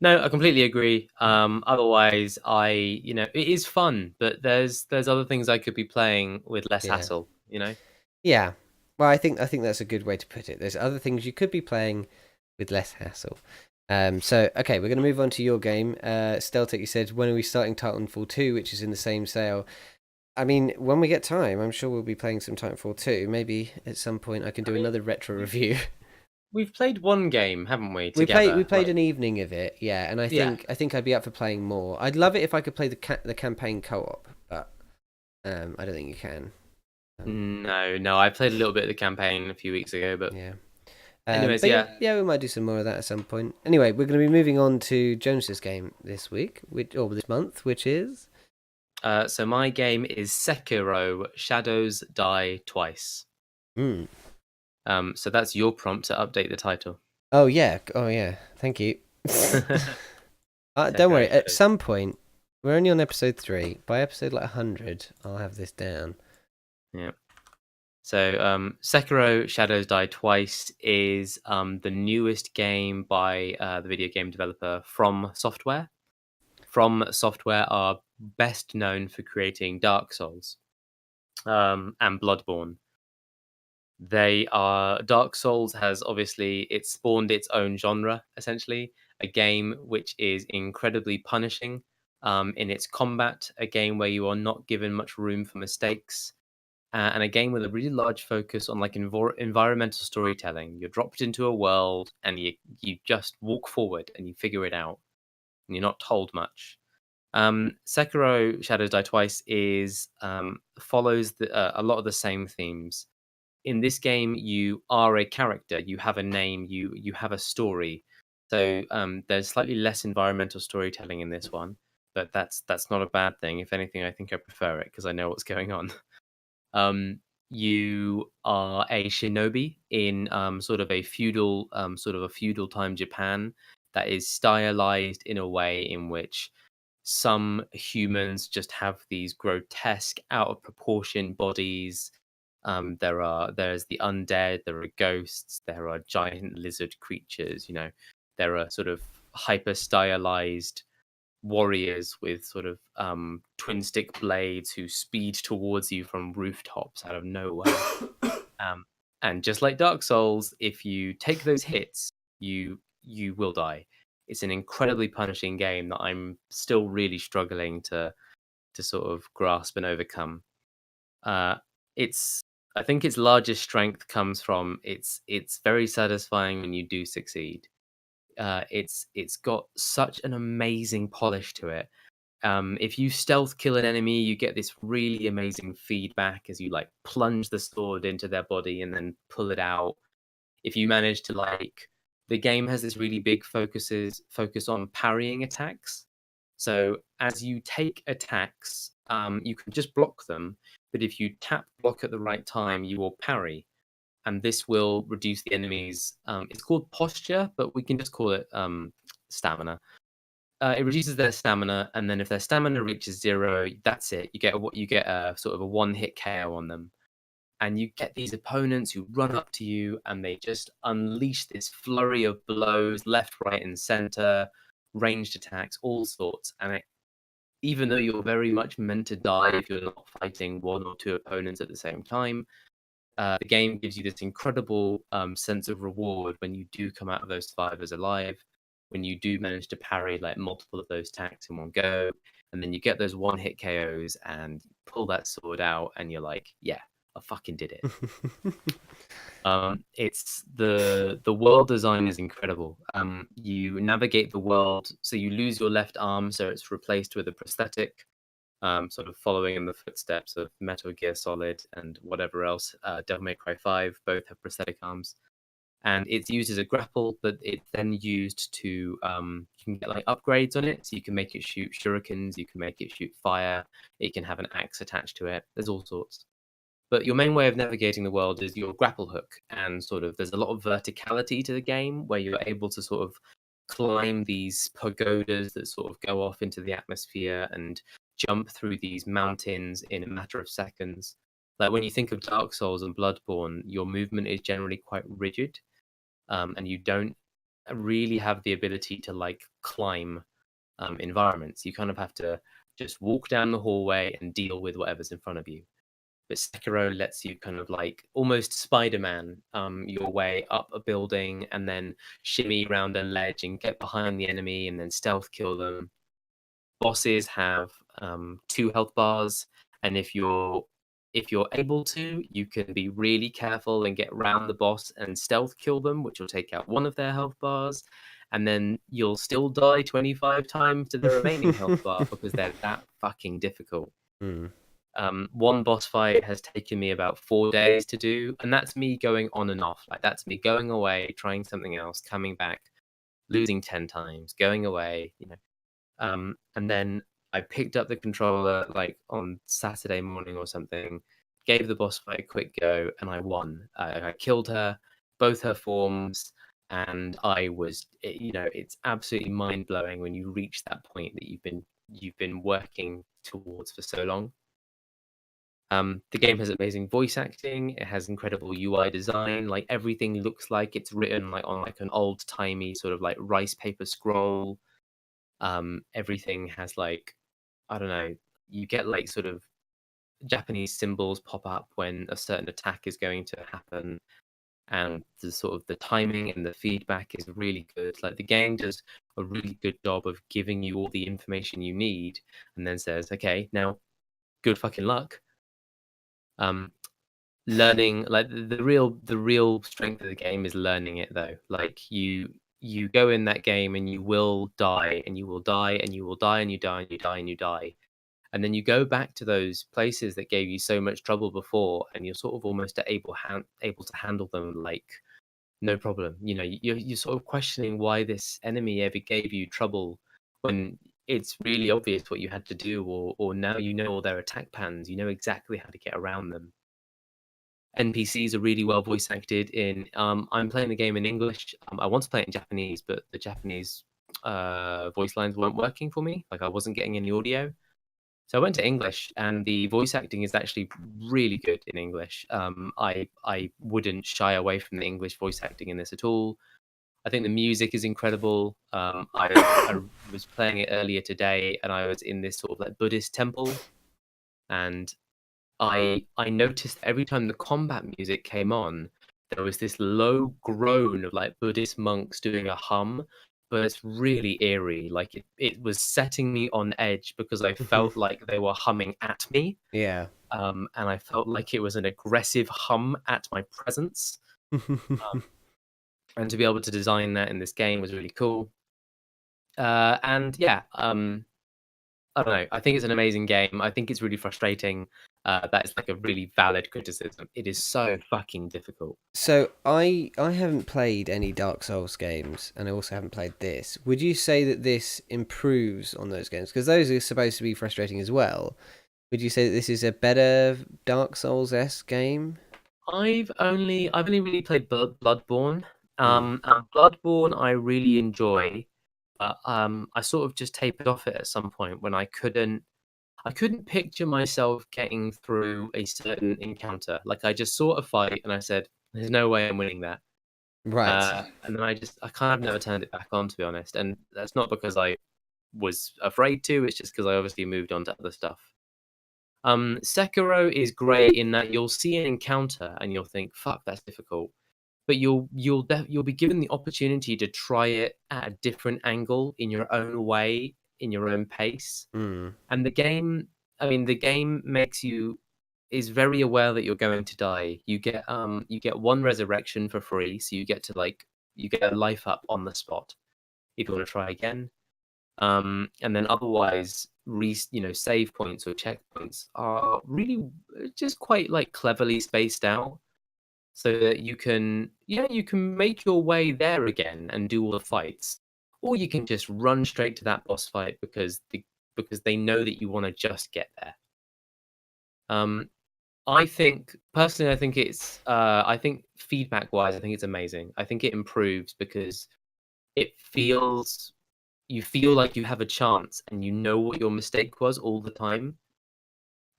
B: No, I completely agree. Otherwise, it is fun, but there's other things I could be playing with less
A: Yeah.
B: hassle.
A: Yeah. Well, I think that's a good way to put it. There's other things you could be playing with less hassle. So okay, we're going to move on to your game. Steltic, you said, when are we starting Titanfall 2, which is in the same sale? I mean, when we get time, I'm sure we'll be playing some Titanfall 2. Maybe at some point I can do another retro review.
B: We've played one game, haven't we,
A: We
B: together?
A: played an evening of it, yeah, and
B: Yeah.
A: I think I'd be up for playing more. I'd love it if I could play the campaign co-op, but I don't think you can.
B: No, I played a little bit of the campaign a few weeks ago, but
A: Yeah.
B: anyways,
A: But
B: yeah.
A: yeah, we might do some more of that at some point. Anyway, we're going to be moving on to Jones's game this week, or this month, which is.
B: So my game is Sekiro: Shadows Die Twice.
A: Mm.
B: So that's your prompt to update the title.
A: Oh yeah, Thank you. Don't worry.
B: Sekiro
A: At
B: Shadows.
A: some point, we're only on episode 3. By episode like 100, I'll have this down.
B: Yeah. So Sekiro: Shadows Die Twice is the newest game by the video game developer From Software. From Software are best known for creating Dark Souls and Bloodborne. Dark Souls has obviously it spawned its own genre, essentially a game which is incredibly punishing in its combat, a game where you are not given much room for mistakes, and a game with a really large focus on like environmental storytelling. You're dropped into a world and you just walk forward and you figure it out, and you're not told much. Sekiro: Shadows Die Twice is follows a lot of the same themes. In this game, you are a character. You have a name. You have a story. So there's slightly less environmental storytelling in this one, but that's not a bad thing. If anything, I think I prefer it because I know what's going on. You are a shinobi in sort of a feudal time Japan that is stylized in a way in which some humans just have these grotesque, out of proportion bodies. There's the undead, there are ghosts, there are giant lizard creatures. There are sort of hyper stylized warriors with sort of twin stick blades who speed towards you from rooftops out of nowhere. Um, and just like Dark Souls, if you take those hits, you will die. It's an incredibly punishing game that I'm still really struggling to sort of grasp and overcome. It's I think its largest strength comes from it's very satisfying when you do succeed. It's got such an amazing polish to it. If you stealth kill an enemy, you get this really amazing feedback as you like plunge the sword into their body and then pull it out. If you manage to the game has this really big focus on parrying attacks. So as you take attacks, you can just block them, but if you tap block at the right time, you will parry, and this will reduce the enemy's. It's called posture, but we can just call it stamina. It reduces their stamina, and then if their stamina reaches 0, that's it. You get a sort of a one-hit KO on them, and you get these opponents who run up to you and they just unleash this flurry of blows, left, right, and center, ranged attacks, all sorts. And even though you're very much meant to die if you're not fighting one or two opponents at the same time, the game gives you this incredible sense of reward when you do come out of those survivors alive, when you do manage to parry like multiple of those attacks in one go, and then you get those one-hit KOs and pull that sword out, and you're like, yeah, I fucking did it. It's the world design is incredible. You navigate the world, so you lose your left arm, so it's replaced with a prosthetic, sort of following in the footsteps of Metal Gear Solid and whatever else. Devil May Cry 5 both have prosthetic arms, and it's used as a grapple, but it's then used to you can get like upgrades on it, so you can make it shoot shurikens, you can make it shoot fire, it can have an axe attached to it. There's all sorts. But your main way of navigating the world is your grapple hook, and sort of there's a lot of verticality to the game where you're able to sort of climb these pagodas that sort of go off into the atmosphere and jump through these mountains in a matter of seconds. Like when you think of Dark Souls and Bloodborne, your movement is generally quite rigid, and you don't really have the ability to like climb environments. You kind of have to just walk down the hallway and deal with whatever's in front of you. But Sekiro lets you kind of like almost Spider-Man your way up a building and then shimmy around a ledge and get behind the enemy and then stealth kill them. Bosses have 2 health bars, and if you're able to, you can be really careful and get round the boss and stealth kill them, which will take out one of their health bars, and then you'll still die 25 times to the remaining health bar because they're that fucking difficult.
A: Mm.
B: One boss fight has taken me about 4 days to do, and that's me going on and off. Like that's me going away, trying something else, coming back, losing 10 times, going away, you know. And then I picked up the controller like on Saturday morning or something, gave the boss fight a quick go, and I won. I killed her, both her forms, and it's absolutely mind blowing when you reach that point that you've been working towards for so long. The game has amazing voice acting. It has incredible UI design. Like everything looks like it's written like on like an old timey sort of like rice paper scroll. Everything has like, I don't know, you get like sort of Japanese symbols pop up when a certain attack is going to happen, and the sort of the timing and the feedback is really good. Like the game does a really good job of giving you all the information you need, and then says, "Okay, now, good fucking luck." Um, Learning like the real strength of the game is learning it though. Like you go in that game and you will die and you will die and you will die and you die and you die and you die, and then you go back to those places that gave you so much trouble before, and you're sort of almost able to handle them like no problem. You know, you're sort of questioning why this enemy ever gave you trouble when it's really obvious what you had to do, or now you know all their attack patterns, you know exactly how to get around them. NPCs are really well voice acted in. I'm playing the game in English. I want to play it in Japanese, but the Japanese voice lines weren't working for me. Like I wasn't getting any audio. So I went to English, and the voice acting is actually really good in English. I wouldn't shy away from the English voice acting in this at all. I think the music is incredible. I was playing it earlier today, and I was in this sort of like Buddhist temple, and I noticed every time the combat music came on, there was this low groan of like Buddhist monks doing a hum, but it's really eerie. Like it was setting me on edge because I felt like they were humming at me.
A: Yeah.
B: And I felt like it was an aggressive hum at my presence. And to be able to design that in this game was really cool. And yeah, I don't know. I think it's an amazing game. I think it's really frustrating. That is like a really valid criticism. It is so fucking difficult.
A: So I haven't played any Dark Souls games, and I also haven't played this. Would you say that this improves on those games? Because those are supposed to be frustrating as well. Would you say that this is a better Dark Souls-esque game?
B: I've only really played Bloodborne.
A: Mm.
B: And Bloodborne I really enjoy, but I sort of just tapered off it at some point when I couldn't picture myself getting through a certain encounter. Like I just saw a fight and I said, "There's no way I'm winning that."
A: Right.
B: And then I kind of never turned it back on, to be honest. And that's not because I was afraid to. It's just because I obviously moved on to other stuff. Sekiro is great in that you'll see an encounter and you'll think, "Fuck, that's difficult," but you'll be given the opportunity to try it at a different angle in your own way, in your own pace.
A: Mm.
B: And the game, I mean, the game makes you is very aware that you're going to die. You get one resurrection for free, so you get to you get a life up on the spot if you want to try again. And then otherwise, save points or checkpoints are really just quite like cleverly spaced out, so that you can make your way there again and do all the fights, or you can just run straight to that boss fight because they know that you want to just get there. Um, I think personally, I think feedback wise, I think it's amazing. I think it improves because it feels you feel like you have a chance and you know what your mistake was all the time.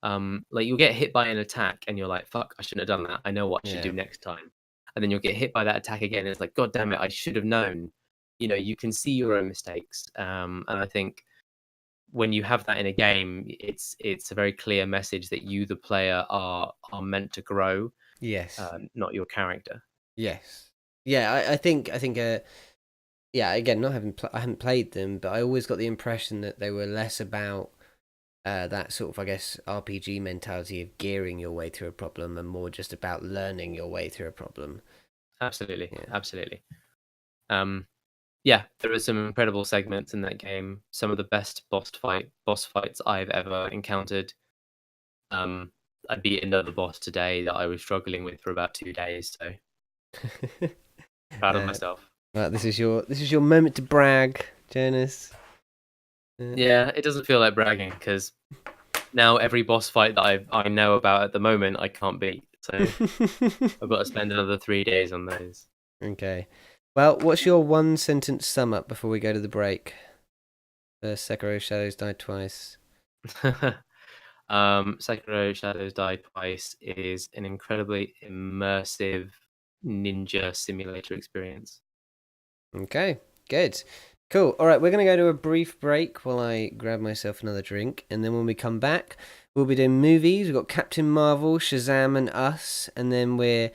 B: Like you'll get hit by an attack and you're like, "Fuck, I shouldn't have done that. I know what I should
A: Yeah.
B: do next time." And then you'll get hit by that attack again. And it's like, "God damn it, I should have known." You can see your own mistakes, and I think when you have that in a game, it's a very clear message that you, the player, are meant to grow,
A: Yes.
B: not your character.
A: Yes. Yeah. I think. Yeah. Again, not having I haven't played them, but I always got the impression that they were less about that sort of, I guess, RPG mentality of gearing your way through a problem, and more just about learning your way through a problem.
B: Absolutely,
A: Yeah.
B: absolutely. Um, yeah, there are some incredible segments in that game. Some of the best boss fights I've ever encountered. Um, I beat another boss today that I was struggling with for about 2 days, so proud of
A: uh,
B: myself.
A: well, this is your moment to brag, Jonas.
B: Yeah, it doesn't feel like bragging because now every boss fight that I know about at the moment I can't beat, so I've got to spend another 3 days on those.
A: Okay. Well, what's your one sentence sum up before we go to the break? Sekiro Shadows Die Twice.
B: Sekiro Shadows Die Twice is an incredibly immersive ninja simulator experience.
A: Okay, good. Cool. All right, we're going to go to a brief break while I grab myself another drink. And then when we come back, we'll be doing movies. We've got Captain Marvel, Shazam, and Us. And then we're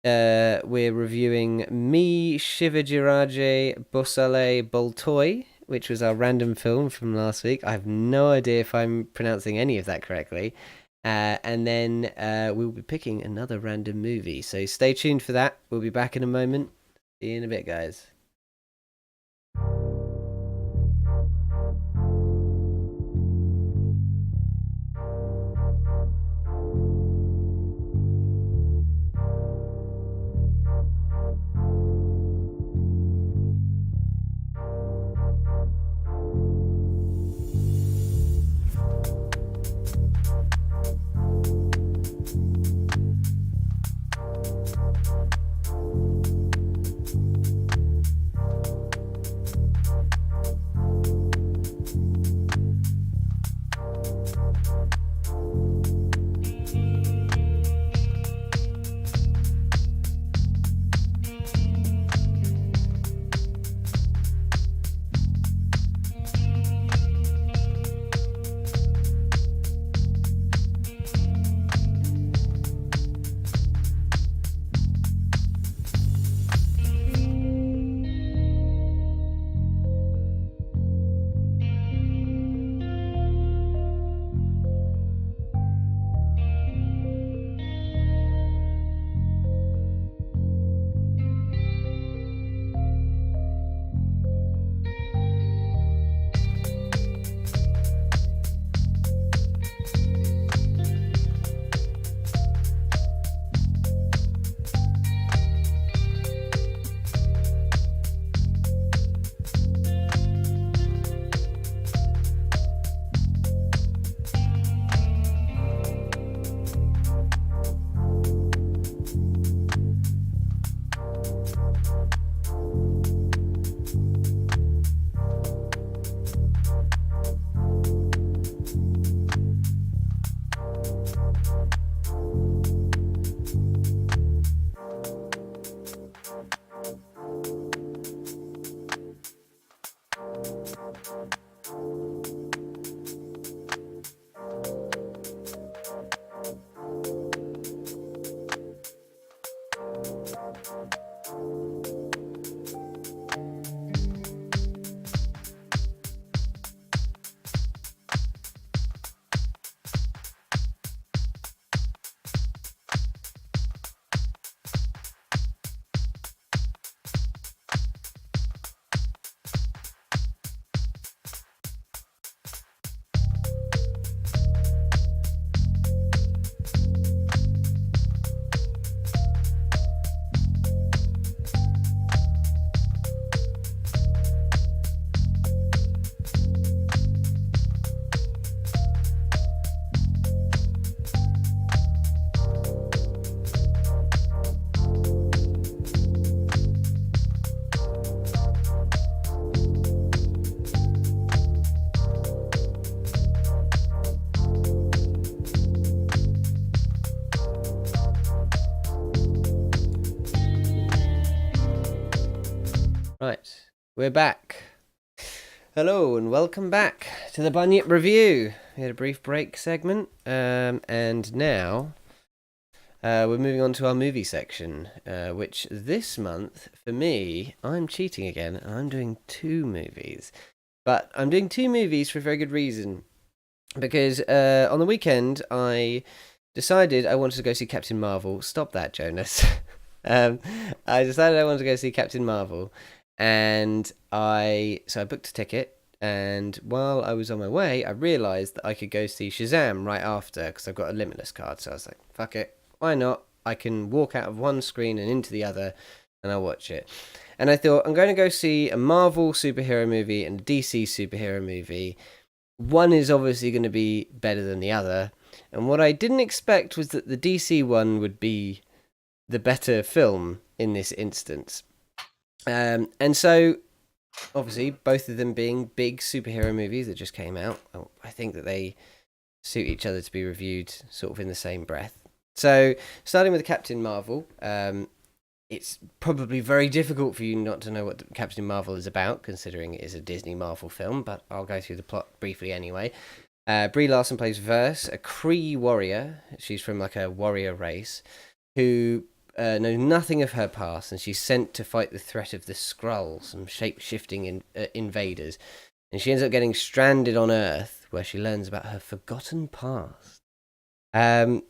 A: reviewing Me, Shivajiraje, Bosale, Boltoy, which was our random film from last week. I have no idea if I'm pronouncing any of that correctly. And then we'll be picking another random movie. So stay tuned for that. We'll be back in a moment. See you in a bit, guys. We're back. Hello and welcome back to the Bunyip review. We had a brief break segment, and now we're moving on to our movie section, which this month, for me, I'm cheating again, and I'm doing two movies. But I'm doing two movies for a very good reason. Because on the weekend, I decided I wanted to go see Captain Marvel. Stop that, Jonas. I decided I wanted to go see Captain Marvel. And I booked a ticket, and while I was on my way, I realised that I could go see Shazam right after, because I've got a Limitless card, so I was like, fuck it, why not? I can walk out of one screen and into the other, and I'll watch it. And I thought, I'm going to go see a Marvel superhero movie and a DC superhero movie. One is obviously going to be better than the other, and what I didn't expect was that the DC one would be the better film in this instance. And so, obviously, both of them being big superhero movies that just came out, I think that they suit each other to be reviewed sort of in the same breath. So, starting with Captain Marvel, it's probably very difficult for you not to know what Captain Marvel is about, considering it is a Disney Marvel film, but I'll go through the plot briefly anyway. Brie Larson plays Verse, a Kree warrior. She's from like a warrior race who know nothing of her past, and she's sent to fight the threat of the Skrulls, some shape-shifting invaders. And she ends up getting stranded on Earth, where she learns about her forgotten past. Now,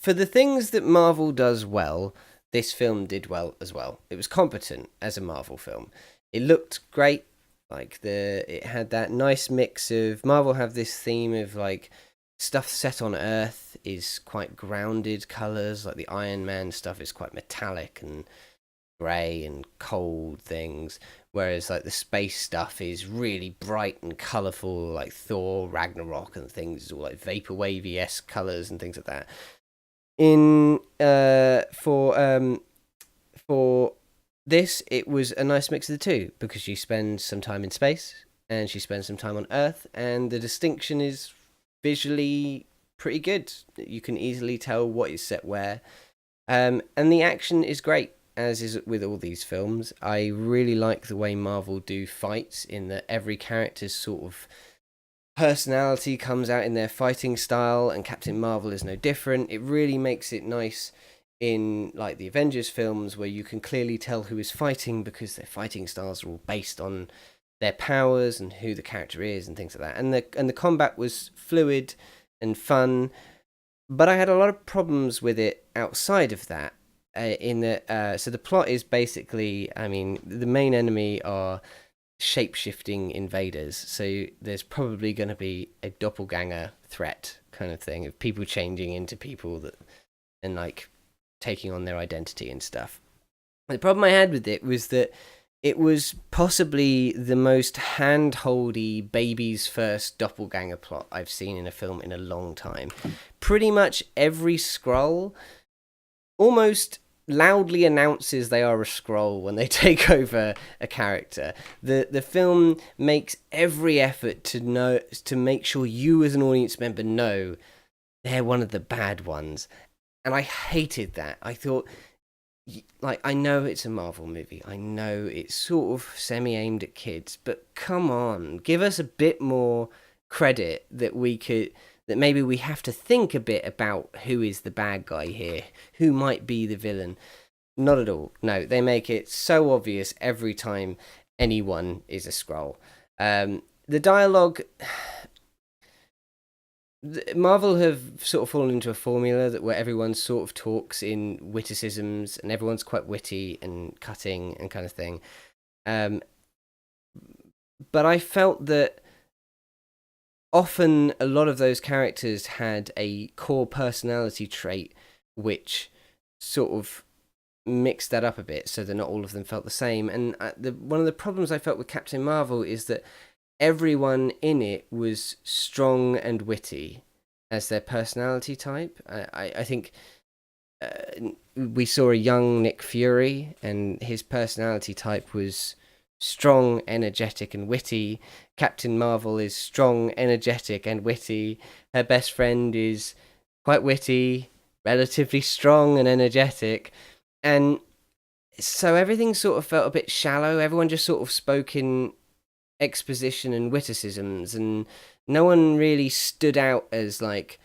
A: for the things that Marvel does well, this film did well as well. It was competent as a Marvel film. It looked great. It had that nice mix of Marvel have this theme of like stuff set on Earth is quite grounded colours, like the Iron Man stuff is quite metallic and grey and cold things, whereas like the space stuff is really bright and colourful, like Thor, Ragnarok and things, all like vaporwavy-esque colours and things like that. For this, it was a nice mix of the two, because she spends some time in space and she spends some time on Earth, and the distinction is visually pretty good. You can easily tell what is set where. And the action is great, as is with all these films. I really like the way Marvel do fights, in that every character's sort of personality comes out in their fighting style, and Captain Marvel is no different. It really makes it nice in like the Avengers films, where you can clearly tell who is fighting, because their fighting styles are all based on their powers and who the character is and things like that. And the combat was fluid and fun, but I had a lot of problems with it outside of that. So the plot is basically, I mean, the main enemy are shape-shifting invaders, so there's probably going to be a doppelganger threat kind of thing, of people changing into people that and like taking on their identity and stuff. The problem I had with it was that it was possibly the most hand-holdy baby's first doppelganger plot I've seen in a film in a long time. Pretty much every Skrull almost loudly announces they are a Skrull when they take over a character. The film makes every effort to make sure you as an audience member know they're one of the bad ones. And I hated that. I thought, like, I know it's a Marvel movie. I know it's sort of semi-aimed at kids, but come on, give us a bit more credit that maybe we have to think a bit about who is the bad guy here, who might be the villain. Not at all. No, they make it so obvious every time anyone is a Skrull. The dialogue... Marvel have sort of fallen into a formula where everyone sort of talks in witticisms, and everyone's quite witty and cutting and kind of thing. But I felt that often a lot of those characters had a core personality trait which sort of mixed that up a bit, so that not all of them felt the same. And one of the problems I felt with Captain Marvel is that everyone in it was strong and witty as their personality type. I think we saw a young Nick Fury, and his personality type was strong, energetic, and witty. Captain Marvel is strong, energetic, and witty. Her best friend is quite witty, relatively strong and energetic. And so everything sort of felt a bit shallow. Everyone just sort of spoke in exposition and witticisms, and no one really stood out as like,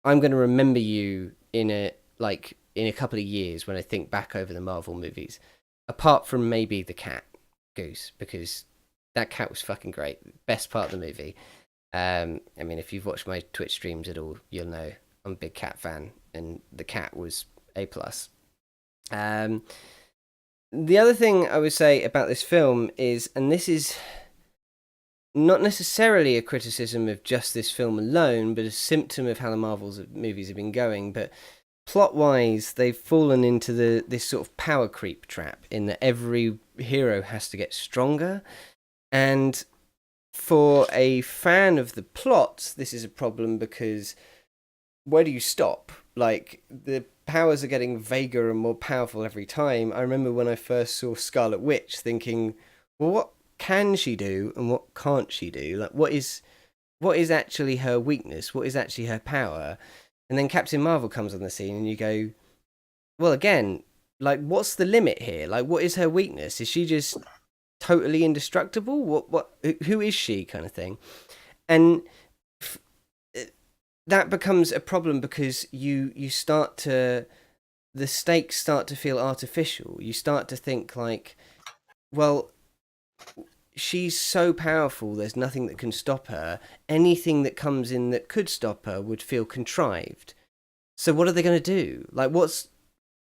A: I'm going to remember you in a couple of years when I think back over the Marvel movies. Apart from maybe the cat, Goose, because that cat was fucking great. Best part of the movie. I mean, if you've watched my Twitch streams at all, you'll know I'm a big cat fan, and the cat was A plus. Um, the other thing I would say about this film is, and this is not necessarily a criticism of just this film alone, but a symptom of how the Marvel's movies have been going. But plot-wise, they've fallen into this sort of power creep trap in that every hero has to get stronger, and for a fan of the plot, this is a problem because where do you stop? Like, the powers are getting vaguer and more powerful every time. I remember when I first saw Scarlet Witch thinking, well, what can she do and what can't she do? Like, what is actually her weakness? What is actually her power? And then Captain Marvel comes on the scene and you go, well, again, like, what's the limit here? Like, what is her weakness? Is she just totally indestructible? Who is she, kind of thing? And that becomes a problem because you start to, the stakes start to feel artificial. You start to think like, well, she's so powerful, there's nothing that can stop her. Anything that comes in that could stop her would feel contrived. So what are they going to do? Like, what's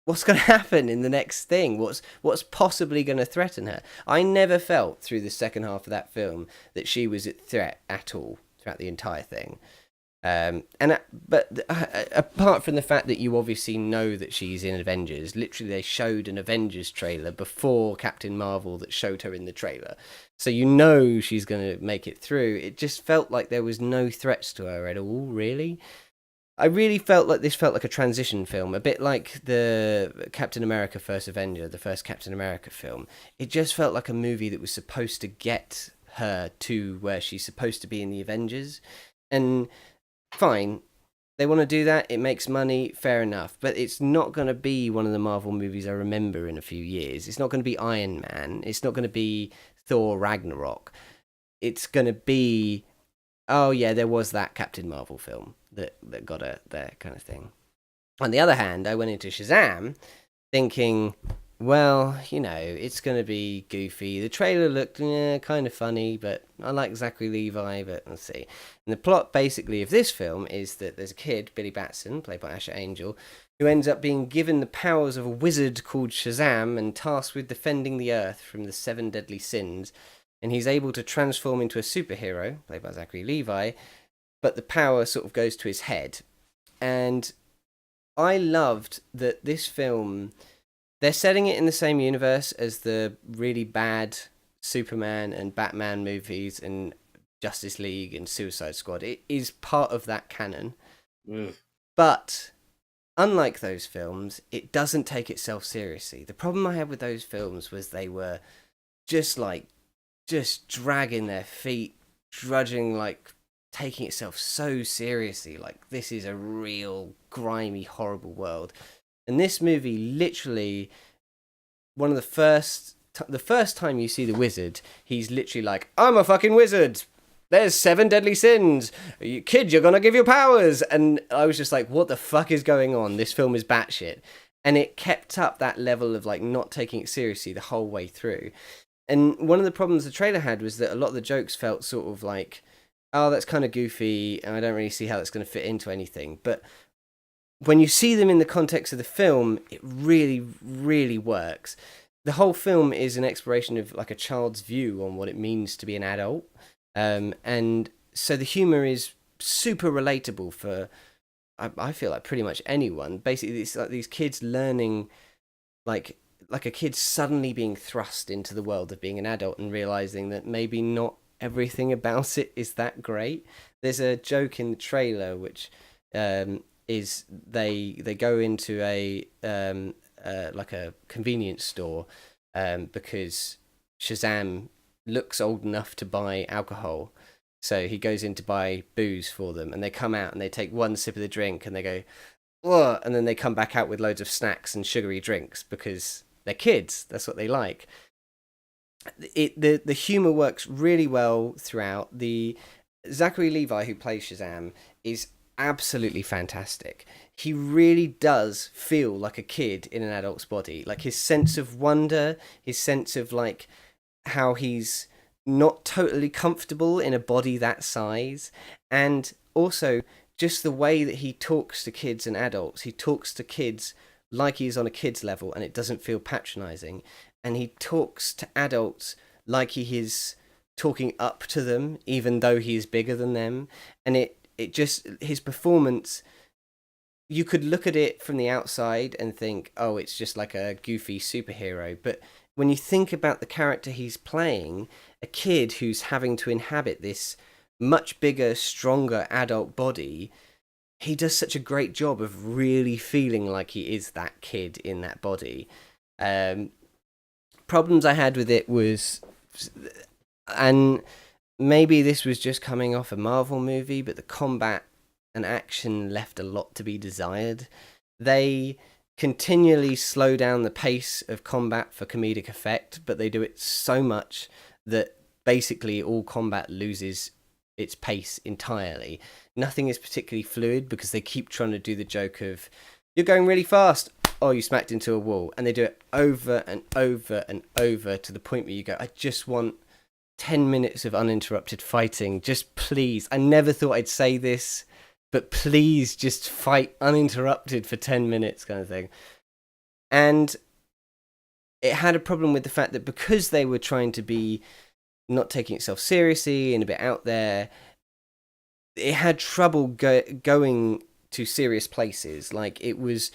A: going to happen in the next thing? What's possibly going to threaten her? I never felt through the second half of that film that she was a threat at all throughout the entire thing. But apart from the fact that you obviously know that she's in Avengers, literally they showed an Avengers trailer before Captain Marvel that showed her in the trailer, so you know she's going to make it through. It just felt like there was no threats to her at all, really. I really felt like this felt like a transition film, a bit like the Captain America First Avenger, the first Captain America film. It just felt like a movie that was supposed to get her to where she's supposed to be in the Avengers. And fine, they want to do that, it makes money, fair enough, but it's not going to be one of the Marvel movies I remember in a few years. It's not going to be Iron Man, it's not going to be Thor Ragnarok. It's going to be, oh yeah, there was that Captain Marvel film that got her there, kind of thing. On the other hand, I went into Shazam thinking, well, you know, it's going to be goofy. The trailer looked kind of funny, but I like Zachary Levi, but let's see. And the plot, basically, of this film is that there's a kid, Billy Batson, played by Asher Angel, who ends up being given the powers of a wizard called Shazam and tasked with defending the Earth from the 7 deadly sins. And he's able to transform into a superhero, played by Zachary Levi, but the power sort of goes to his head. And I loved that this film, they're setting it in the same universe as the really bad Superman and Batman movies and Justice League and Suicide Squad. It is part of that canon. But unlike those films, it doesn't take itself seriously. The problem I had with those films was they were just dragging their feet, drudging, like taking itself so seriously. Like, this is a real grimy, horrible world. And this movie, literally, one of the first time you see the wizard, he's literally like, I'm a fucking wizard. There's 7 deadly sins. Kid, you're gonna give your powers. And I was just like, what the fuck is going on? This film is batshit. And it kept up that level of like not taking it seriously the whole way through. And one of the problems the trailer had was that a lot of the jokes felt sort of like, oh, that's kind of goofy, and I don't really see how that's going to fit into anything. But when you see them in the context of the film, it really, really works. The whole film is an exploration of like a child's view on what it means to be an adult. And so the humor is super relatable for, I feel like, pretty much anyone. Basically, it's like these kids learning, like a kid suddenly being thrust into the world of being an adult and realizing that maybe not everything about it is that great. There's a joke in the trailer which is they go into a like a convenience store because Shazam looks old enough to buy alcohol, so he goes in to buy booze for them, and they come out and they take one sip of the drink and they go, ugh, and then they come back out with loads of snacks and sugary drinks because they're kids. That's what they like. The humor works really well throughout. The Zachary Levi, who plays Shazam, is absolutely fantastic. He really does feel like a kid in an adult's body. Like his sense of wonder, his sense of like how he's not totally comfortable in a body that size, and also just the way that he talks to kids and adults. He talks to kids like he's on a kid's level, and it doesn't feel patronizing. And he talks to adults like he is talking up to them, even though he is bigger than them. And it just, his performance, you could look at it from the outside and think, oh, it's just like a goofy superhero. But when you think about the character he's playing, a kid who's having to inhabit this much bigger, stronger adult body, he does such a great job of really feeling like he is that kid in that body. Problems I had with it was, and maybe this was just coming off a Marvel movie, but the combat and action left a lot to be desired. They continually slow down the pace of combat for comedic effect, but they do it so much that basically all combat loses its pace entirely. Nothing is particularly fluid because they keep trying to do the joke of, you're going really fast, oh, you smacked into a wall. And they do it over and over and over to the point where you go, I just want 10 minutes of uninterrupted fighting. Just please. I never thought I'd say this, but please just fight uninterrupted for 10 minutes kind of thing. And it had a problem with the fact that because they were trying to be not taking itself seriously and a bit out there, it had trouble going to serious places. Like it was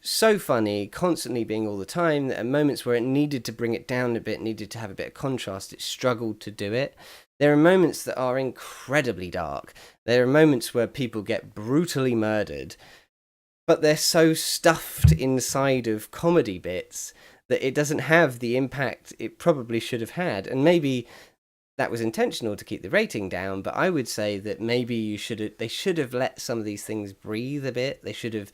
A: so funny, constantly being all the time, that at moments where it needed to bring it down a bit, needed to have a bit of contrast, it struggled to do it. There are moments that are incredibly dark. There are moments where people get brutally murdered, but they're so stuffed inside of comedy bits that it doesn't have the impact it probably should have had. And maybe that was intentional to keep the rating down, but I would say that maybe they should have let some of these things breathe a bit. They should have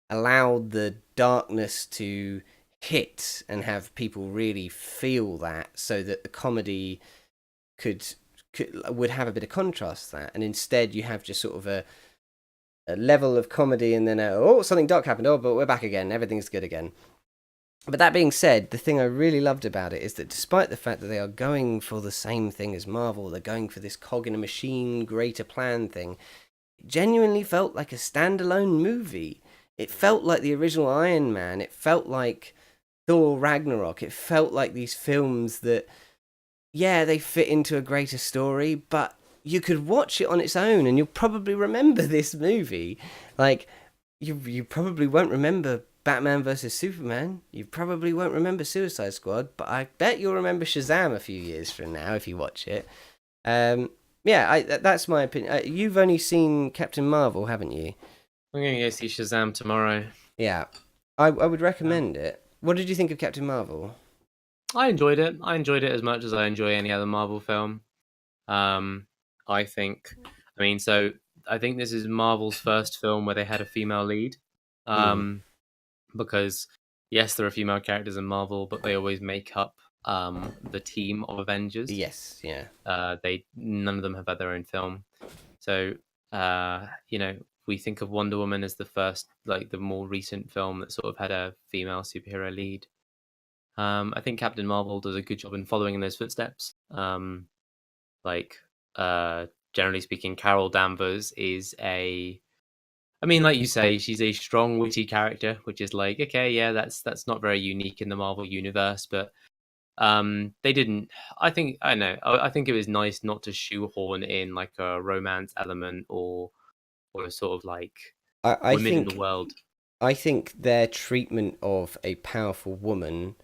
A: allowed the darkness to hit and have people really feel that, so that the comedy would have a bit of contrast to that. And instead you have just sort of a level of comedy and then something dark happened, but we're back again, everything's good again. But that being said, the thing I really loved about it is that despite the fact that they are going for the same thing as Marvel, they're going for this cog in a machine, greater plan thing, it genuinely felt like a standalone movie. It felt like the original Iron Man. It felt like Thor Ragnarok. It felt like these films that, yeah, they fit into a greater story, but you could watch it on its own and you'll probably remember this movie. Like, you probably won't remember Batman vs Superman. You probably won't remember Suicide Squad, but I bet you'll remember Shazam a few years from now if you watch it. That's my opinion. You've only seen Captain Marvel, haven't you?
B: I'm going to go see Shazam tomorrow.
A: Yeah, I would recommend it. What did you think of Captain Marvel?
B: I enjoyed it. I enjoyed it as much as I enjoy any other Marvel film. I think this is Marvel's first film where they had a female lead. Because yes, there are female characters in Marvel, but they always make up the team of Avengers.
A: Yes, yeah.
B: None of them have had their own film. So we think of Wonder Woman as the first, like the more recent film that sort of had a female superhero lead. I think Captain Marvel does a good job in following in those footsteps. Generally speaking, Carol Danvers is like you say, she's a strong, witty character, which is like, okay, yeah, that's not very unique in the Marvel universe, but they didn't. I think it was nice not to shoehorn in like a romance element or a sort of like women in the world.
A: I think their treatment of a powerful woman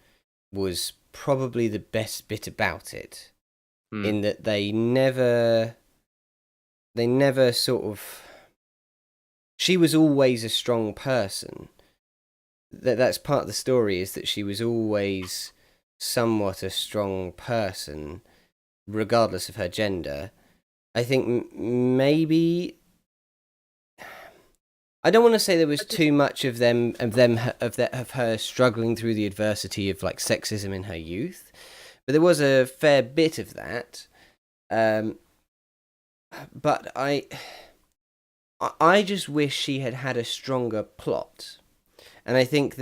A: was probably the best bit about it, in that they never sort of. She was always a strong person. That's part of the story, is that she was always somewhat a strong person, regardless of her gender. I think maybe I don't want to say there was
B: I just
A: too much of her struggling through the adversity of like sexism in her youth, but there was a fair bit of that. Um, but I just wish she had had a stronger plot, and I think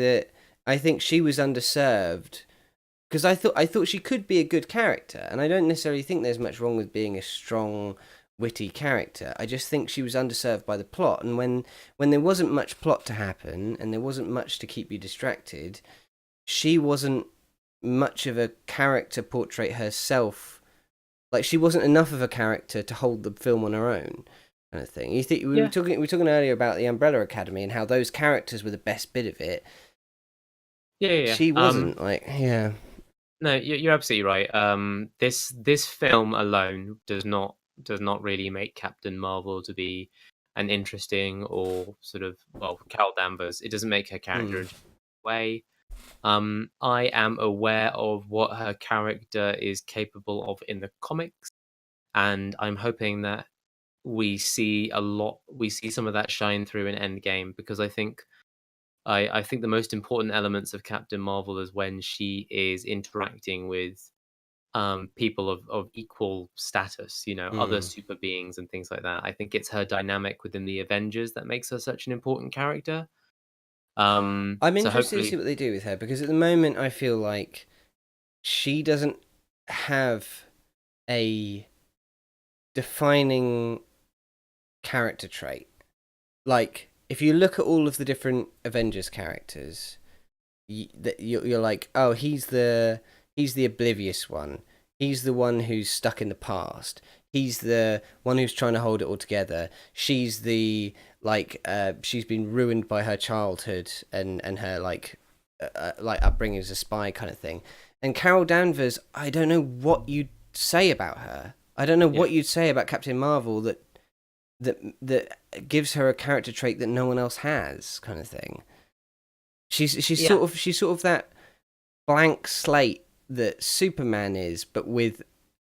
A: she was underserved because I thought she could be a good character, and I don't necessarily think there's much wrong with being a strong, witty character. I just think she was underserved by the plot, and when there wasn't much plot to happen and there wasn't much to keep you distracted, she wasn't much of a character portrait herself. Like she wasn't enough of a character to hold the film on her own, kind of thing. You think
B: yeah
A: we were talking earlier about the Umbrella Academy and how those characters were the best bit of it.
B: yeah yeah.
A: She wasn't like, yeah.
B: No, you're absolutely right. This film alone does not really make Captain Marvel to be an interesting or sort of, well, Carol Danvers. It doesn't make her character
A: Mm.
B: in a way. I am aware of what her character is capable of in the comics, and I'm hoping that we see some of that shine through in Endgame, because I think the most important elements of Captain Marvel is when she is interacting with people of equal status, you know, other
A: Mm.
B: super beings and things like that. I think it's her dynamic within the Avengers that makes her such an important character.
A: I'm
B: So
A: interested to see
B: hopefully,
A: what they do with her because at the moment I feel like she doesn't have a defining character trait. Like if you look at all of the different Avengers characters, you're like, oh, he's the oblivious one. He's the one who's stuck in the past. He's the one who's trying to hold it all together. She's the she's been ruined by her childhood and her like upbringing as a spy kind of thing. And Carol Danvers, I don't know what you'd say about her. I don't know
B: yeah,
A: what you'd say about Captain Marvel that gives her a character trait that no one else has, kind of thing.
B: yeah,
A: She's sort of that blank slate that Superman is, but with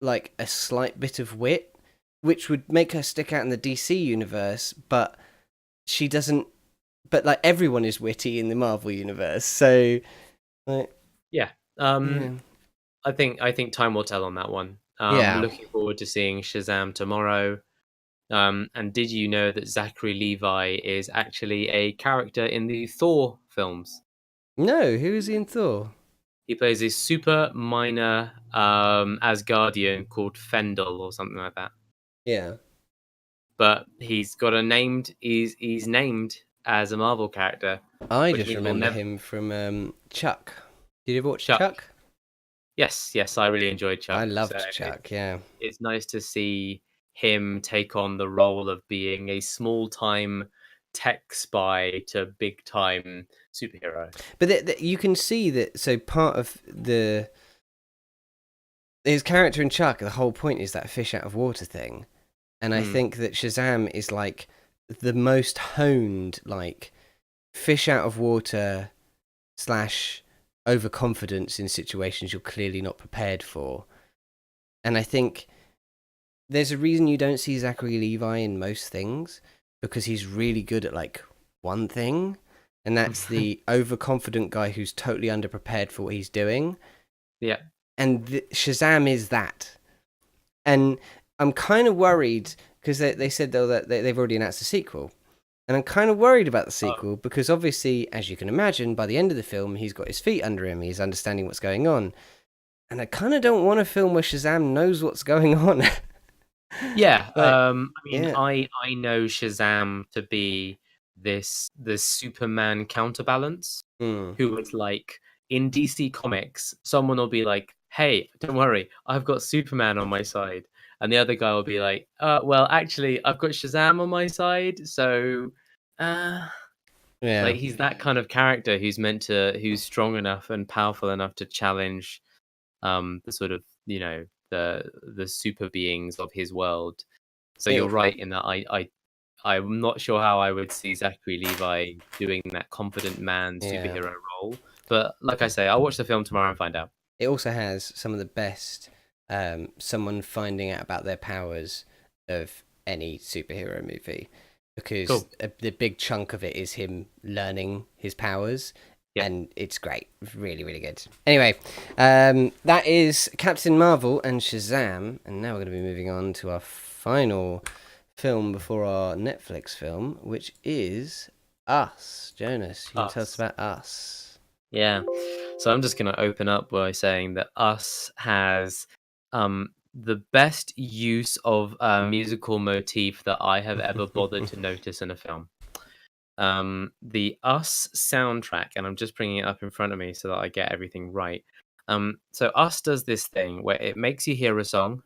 A: like a slight bit of wit, which would make her stick out in the DC universe. But she doesn't. But like everyone is witty in the Marvel universe, so like
B: yeah.
A: yeah,
B: I think time will tell on that one.
A: yeah.
B: Looking forward to seeing Shazam tomorrow. And did you know that Zachary Levi is actually a character in the Thor films?
A: No, who is he in Thor?
B: He plays a super minor Asgardian called Fendel or something like that.
A: Yeah,
B: But he's got a named he's named as a Marvel character,
A: I
B: which
A: just
B: means we'll
A: remember
B: never
A: him from Chuck. Did you ever watch
B: Chuck.
A: Chuck?
B: Yes, yes, I really enjoyed
A: I
B: Chuck. So
A: loved Chuck. Yeah.
B: it's nice to see him take on the role of being a small time tech spy to big time superhero.
A: But you can see that. So part of the his character in Chuck, the whole point is that fish out of water thing, and I
B: Mm,
A: think that Shazam is like the most honed, like fish out of water slash overconfidence in situations you're clearly not prepared for. And I think there's a reason you don't see Zachary Levi in most things because he's really good at like one thing, and that's the overconfident guy who's totally underprepared for what he's doing.
B: yeah.
A: And Shazam is that. And I'm kind of worried because they said though that they've already announced a sequel. And I'm kind of worried about the
B: Oh,
A: sequel because obviously, as you can imagine, by the end of the film, he's got his feet under him. He's understanding what's going on. And I kind of don't want a film where Shazam knows what's going on.
B: yeah.
A: Like,
B: I mean,
A: yeah.
B: I know Shazam to be the Superman counterbalance,
A: Mm,
B: who is like in DC Comics, someone will be like, "Hey, don't worry, I've got Superman on my side," and the other guy will be like, well, actually, I've got Shazam on my side, so." Uh,
A: yeah.
B: Like he's that kind of character who's strong enough and powerful enough to challenge the sort of, you know, the super beings of his world. So you're
A: It,
B: right in that I'm not sure how I would see Zachary Levi doing that confident man
A: yeah.
B: superhero role. But like I say, I'll watch the film tomorrow and find out.
A: It also has some of the best someone finding out about their powers of any superhero movie. because
B: Cool.
A: the big chunk of it is him learning his powers,
B: Yep.
A: and it's great, really, really good. Anyway, that is Captain Marvel and Shazam, and now we're going to be moving on to our final film before our Netflix film, which is Us. Jonas, you can tell us
B: Us.
A: about Us.
B: Yeah. So I'm just going to open up by saying that Us has the best use of a musical motif that I have ever bothered to notice in a film. The Us soundtrack, and I'm just bringing it up in front of me so that I get everything right. So Us does this thing where it makes you hear a song,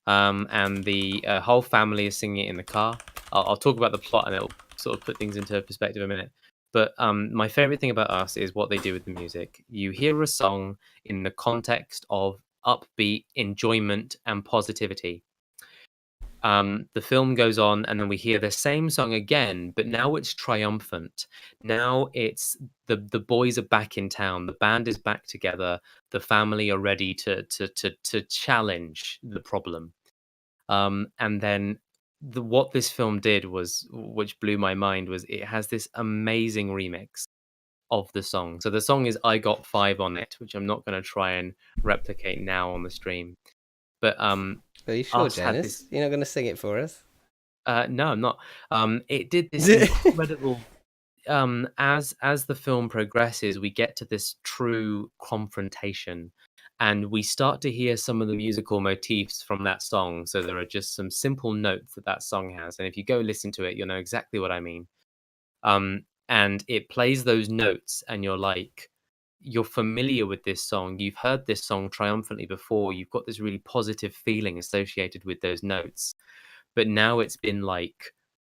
B: and the whole family is singing it in the car. I'll talk about the plot and it'll sort of put things into perspective in a minute. But my favorite thing about Us is what they do with the music. You hear a song in the context of upbeat enjoyment and positivity. The film goes on, and then we hear the same song again, but now it's triumphant. Now it's the boys are back in town. The band is back together. The family are ready to challenge the problem. And then what this film did was, which blew my mind, was it has this amazing remix of the song. So the song is "I Got Five on It," which I'm not going to try and replicate now on the stream. But
A: Are you sure,
B: Us had this.
A: Jonas? You're not going to sing it for us?
B: No, I'm not. It did this incredible. As the film progresses, we get to this true confrontation, and we start to hear some of the musical motifs from that song. So there are just some simple notes that that song has, and if you go listen to it, you'll know exactly what I mean. And it plays those notes, and you're familiar with this song. You've heard this song triumphantly before. You've got this really positive feeling associated with those notes, but now it's been like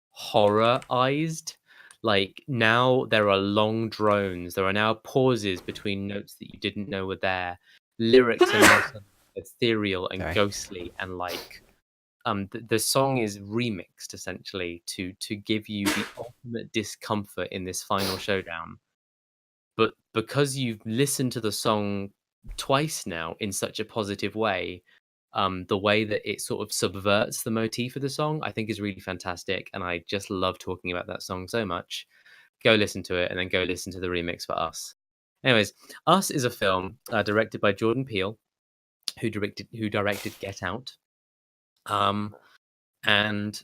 B: horrorized. Like now there are long drones. There are now pauses between notes that you didn't know were there. Lyrics are now suddenly ethereal and
A: Sorry.
B: ghostly, and like the song is remixed essentially to give you the ultimate discomfort in this final showdown. But because you've listened to the song twice now in such a positive way, the way that it sort of subverts the motif of the song, I think is really fantastic, and I just love talking about that song so much. Go listen to it, and then go listen to the remix for Us. Anyways, Us is a film directed by Jordan Peele, who directed Get Out. Um, and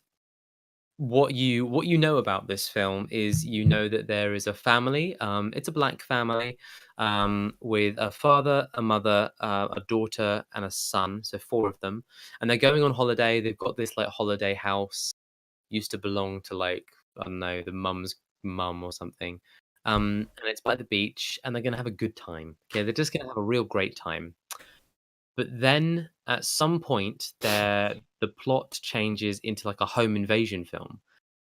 B: what you know about this film is you know that there is a family. It's a black family, with a father, a mother, a daughter, and a son. So four of them, and they're going on holiday. They've got this like holiday house used to belong to like I don't know the mum's mum or something. And it's by the beach, and they're gonna have a good time. Okay, they're just gonna have a real great time. But then at some point, the plot changes into like a home invasion film.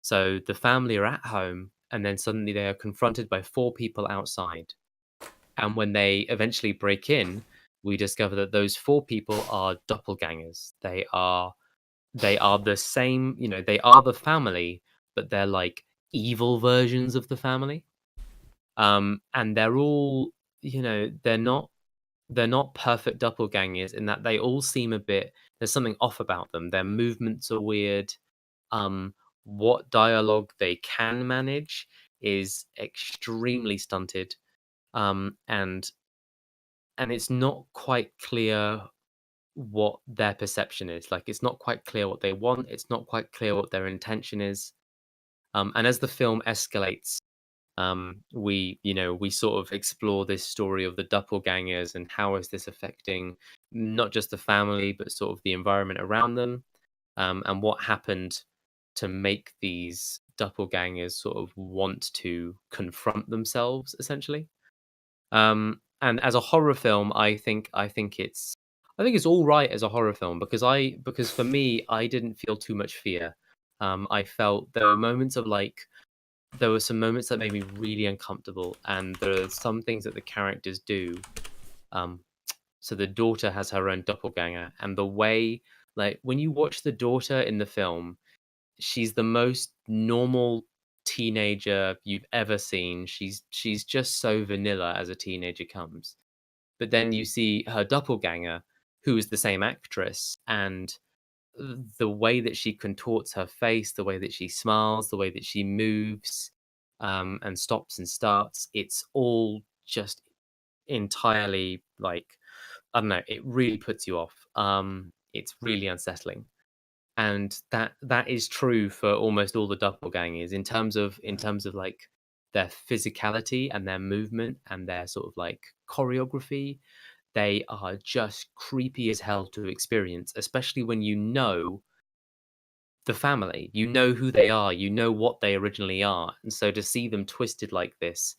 B: So the family are at home, and then suddenly they are confronted by four people outside. And when they eventually break in, we discover that those four people are doppelgangers. They are the same, they are the family, but they're like evil versions of the family. And they're all, they're not perfect doppelgangers in that they all seem a bit there's something off about them. Their movements are weird. Um, what dialogue they can manage is extremely stunted. And it's not quite clear what their perception is. Like it's not quite clear what they want. It's not quite clear what their intention is. And as the film escalates, we sort of explore this story of the doppelgangers and how is this affecting not just the family but sort of the environment around them, and what happened to make these doppelgangers sort of want to confront themselves essentially. And as a horror film, I think it's all right as a horror film because for me I didn't feel too much fear. I felt there were some moments that made me really uncomfortable, and there are some things that the characters do. Um, so the daughter has her own doppelganger, and the way, like, when you watch the daughter in the film, she's the most normal teenager you've ever seen. She's just so vanilla as a teenager comes. But then you see her doppelganger, who is the same actress, and the way that she contorts her face, the way that she smiles, the way that she moves, and stops and starts, it's all just entirely like, I don't know, it really puts you off. It's really unsettling. And that is true for almost all the doppelgangers in terms of like their physicality and their movement and their sort of like choreography. They are just creepy as hell to experience, especially when you know the family, you know who they are, you know what they originally are, and so to see them twisted like this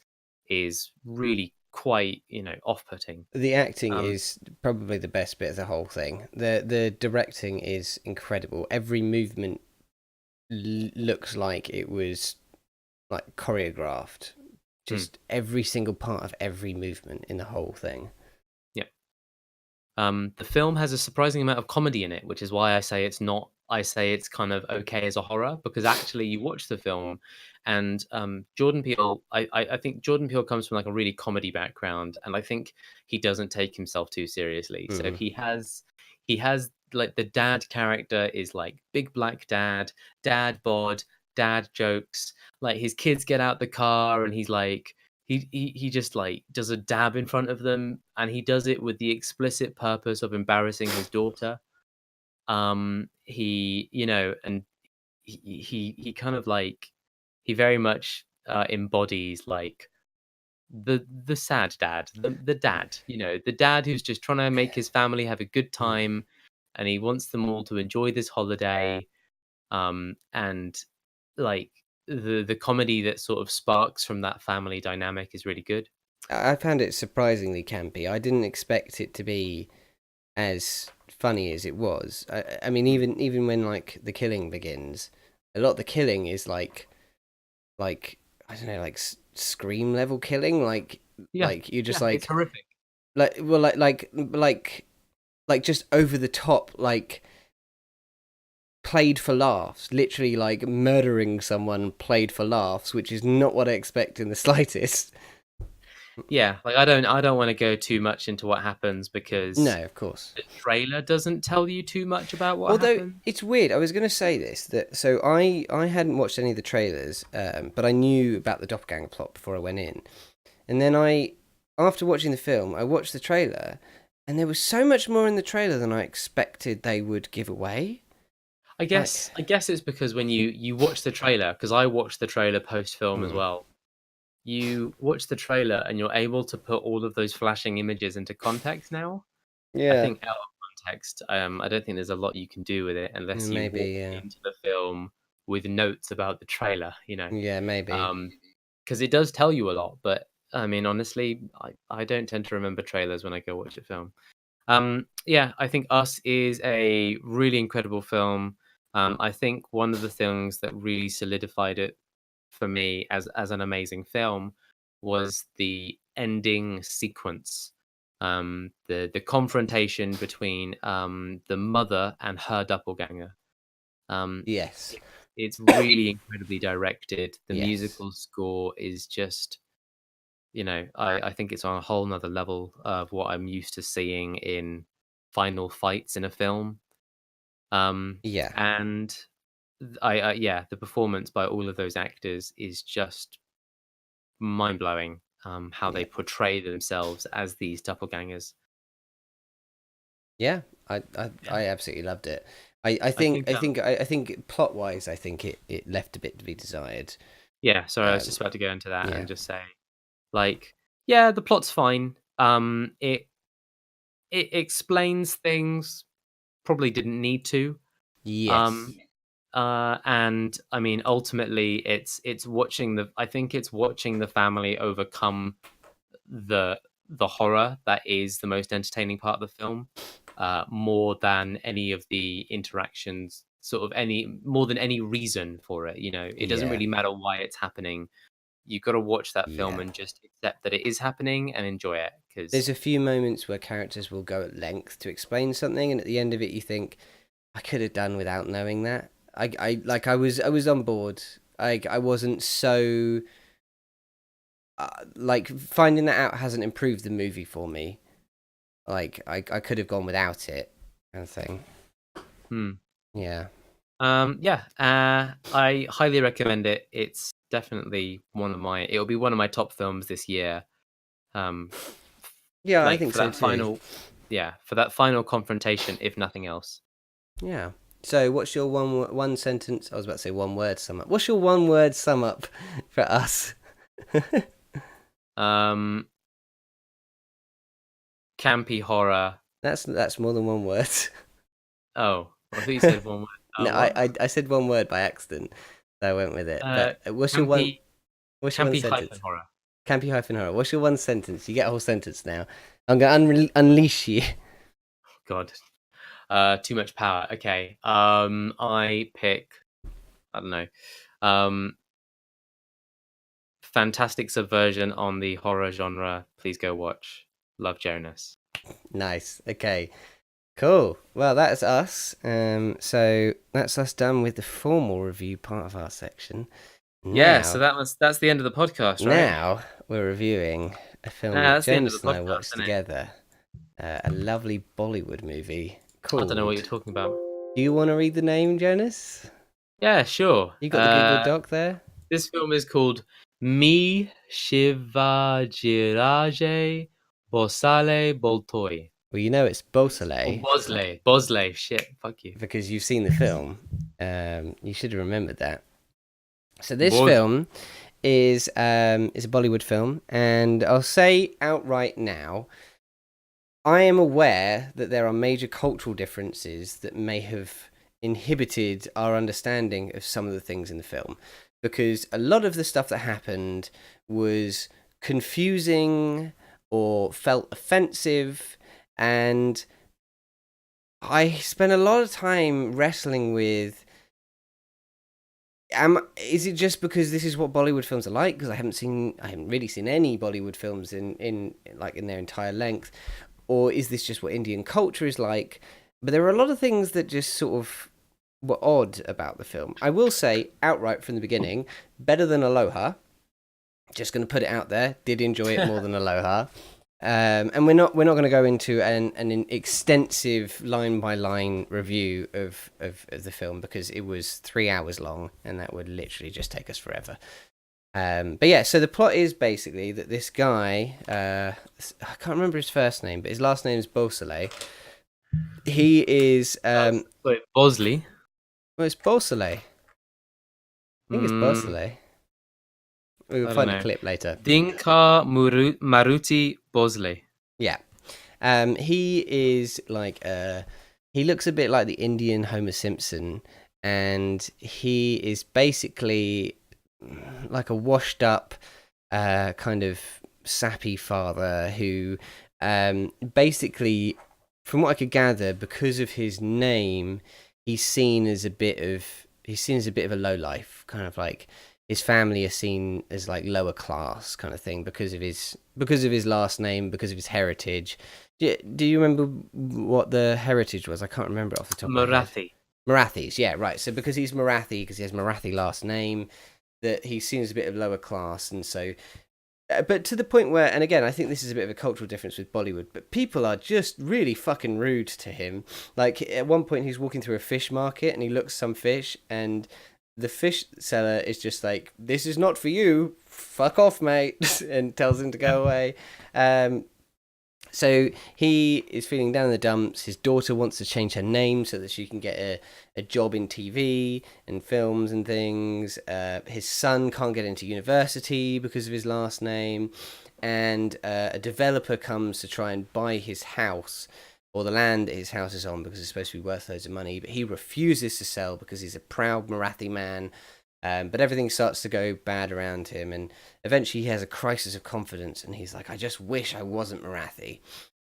B: is really quite, off-putting.
A: The acting
B: Um,
A: is probably the best bit of the whole thing. The directing is incredible. Every movement looks like it was like choreographed.
B: mm,
A: Just every single part of every movement in the whole thing.
B: yeah. The film has a surprising amount of comedy in it, which is why I say it's kind of okay as a horror, because actually you watch the film and Jordan Peele, I think Jordan Peele comes from like a really comedy background, and I think he doesn't take himself too seriously. So
A: Mm.
B: he has like the dad character is like big black dad bod, dad jokes. Like his kids get out the car and he's like he just like does a dab in front of them, and he does it with the explicit purpose of embarrassing his daughter. He and he kind of like he very much embodies like the sad dad, the dad, the dad who's just trying to make his family have a good
A: Mm.
B: time, and he wants them all to enjoy this holiday. And like the comedy that sort of sparks from that family dynamic is really good.
A: I found it surprisingly campy. I didn't expect it to be as funny as it was. I mean,
B: Mm.
A: even when like the killing begins, a lot of the killing is like I don't know, like scream level killing.
B: Yeah,
A: Like you just
B: yeah, it's horrific.
A: like just over the top, like played for laughs. Literally like murdering someone played for laughs, which is not what I expect in the slightest.
B: Yeah, like I don't want to go too much into what happens because
A: No, of course.
B: the trailer doesn't tell you too much about what
A: Although
B: happens.
A: it's weird, I was going to say this that so I hadn't watched any of the trailers, but I knew about the doppelganger plot before I went in, and then after watching the film, I watched the trailer, and there was so much more in the trailer than I expected they would give away.
B: I
A: Like,
B: guess I guess it's because when you watch the trailer, because I watched the trailer post film as
A: hmm,
B: well. You watch the trailer and you're able to put all of those flashing images into context now. I
A: yeah,
B: think out of context, I don't think there's a lot you can do with it unless you walk
A: maybe, yeah,
B: into the film with notes about the trailer,
A: yeah, maybe,
B: because it does tell you a lot. But I mean, honestly, I don't tend to remember trailers when I go watch a film. Yeah, I think Us is a really incredible film. I think one of the things that really solidified it for me as an amazing film was the ending sequence. The confrontation between the mother and her doppelganger.
A: yes,
B: It, it's really incredibly directed. The
A: yes,
B: musical score is just, I think it's on a whole nother level of what I'm used to seeing in final fights in a film. Um,
A: yeah,
B: and yeah, the performance by all of those actors is just mind blowing. How they
A: yeah,
B: portray themselves as these doppelgangers.
A: yeah.
B: Yeah,
A: I absolutely loved it.
B: I think.
A: I think plot wise, I think it left a bit to be desired.
B: Yeah, sorry, I was
A: Um,
B: just about to go into that
A: yeah,
B: and just say, like, yeah, the plot's fine. It explains things, probably didn't need to.
A: yes,
B: Um, and I mean, ultimately, it's watching the. I think it's watching the family overcome the horror that is the most entertaining part of the film, more than any of the interactions. Sort of any more than any reason for it. It doesn't
A: yeah.
B: really matter why it's happening. You've got to watch that film
A: Yeah.
B: and just accept that it is happening and enjoy it.
A: There's
B: Because
A: a few moments where characters will go at length to explain something, and at the end of it, you think, I could have done without knowing that. I was on board. I wasn't so like finding that out hasn't improved the movie for me. Like I could have gone without it, kind of thing.
B: hmm.
A: Yeah.
B: Yeah, I highly recommend it. It's definitely it'll be one of my top films this year. Um,
A: Yeah, I
B: like
A: think
B: for
A: so
B: that
A: too.
B: final, yeah, for that final confrontation, if nothing else.
A: Yeah. So, what's your one sentence? I was about to say one word sum up. What's your one word sum up for us?
B: Um, campy horror.
A: That's more than one word.
B: Oh, I thought you said one word.
A: No,
B: What?
A: I said one word by accident. So I went with it.
B: Uh,
A: But what's your one?
B: campy,
A: What's your one
B: campy hyphen
A: sentence?
B: horror.
A: Campy hyphen horror. What's your one sentence? You get a whole sentence now. I'm gonna unleash you.
B: God, too much power. Okay. I pick. I don't know. Um, fantastic subversion on the horror genre. Please go watch. Love Jonas.
A: Nice. Okay. Cool. Well, that's us. So that's us done with the formal review part of our section.
B: Yeah, so
A: Now,
B: that's the end of the podcast, right?
A: now we're reviewing a film
B: Nah,
A: that
B: that's the end of the
A: Jonas and I
B: podcast,
A: watched
B: isn't it?
A: together. A lovely Bollywood movie
B: I don't know what
A: called.
B: you're talking about.
A: Do you want to read the name, Jonas?
B: Yeah, sure.
A: You got the Google Doc there?
B: This film is called Me Shivajiraje Bosale Boltoi.
A: Well, you know it's
B: Or
A: Beausoleil
B: Bosley. Bosley. Shit. Fuck you.
A: because you've seen the film. You should have remembered that. So this
B: Bos.
A: film is a Bollywood film, and I'll say outright now, I am aware that there are major cultural differences that may have inhibited our understanding of some of the things in the film, because a lot of the stuff that happened was confusing or felt offensive, and I spent a lot of time wrestling with is it just because this is what Bollywood films are like? Because I haven't really seen any Bollywood films in like in their entire length, or is this just what Indian culture is like? But there are a lot of things that just sort of were odd about the film. I will say outright from the beginning, better than Aloha. Just going to put it out there. Did enjoy it more than Aloha. And we're not going to go into an extensive line by line review of the film because it was 3 hours long and that would literally just take us forever. But yeah, so the plot is basically that this guy, I can't remember his first name, but his last name is Beausoleil. He is
B: Wait, Bosley.
A: well, it's Beausoleil. I think it's
B: Mm,
A: Beausoleil. We'll
B: I don't
A: find a
B: know.
A: clip later.
B: Dinka Maruti Bosley.
A: Yeah. He is like he looks a bit like the Indian Homer Simpson, and he is basically like a washed up, kind of sappy father who, basically, from what I could gather, because of his name, he's seen as a bit of a low life, kind of like his family is seen as like lower class kind of thing because of his last name, because of his heritage. Do you remember what the heritage was? I can't remember it off the top of my head.
B: Marathi.
A: Marathis, yeah, right. So because he's Marathi, because he has Marathi last name, that he seems a bit of lower class, and so. But to the point where, and again, I think this is a bit of a cultural difference with Bollywood, but people are just really fucking rude to him. Like, at one point, he's walking through a fish market and he looks some fish, and the fish seller is just like, "This is not for you. Fuck off, mate," and tells him to go away. Um, so he is feeling down in the dumps. His daughter wants to change her name so that she can get a job in TV and films and things. His son can't get into university because of his last name. And a developer comes to try and buy his house or the land that his house is on because it's supposed to be worth loads of money. But he refuses to sell because he's a proud Marathi man. But everything starts to go bad around him, and eventually he has a crisis of confidence, and he's like, I just wish I wasn't Marathi.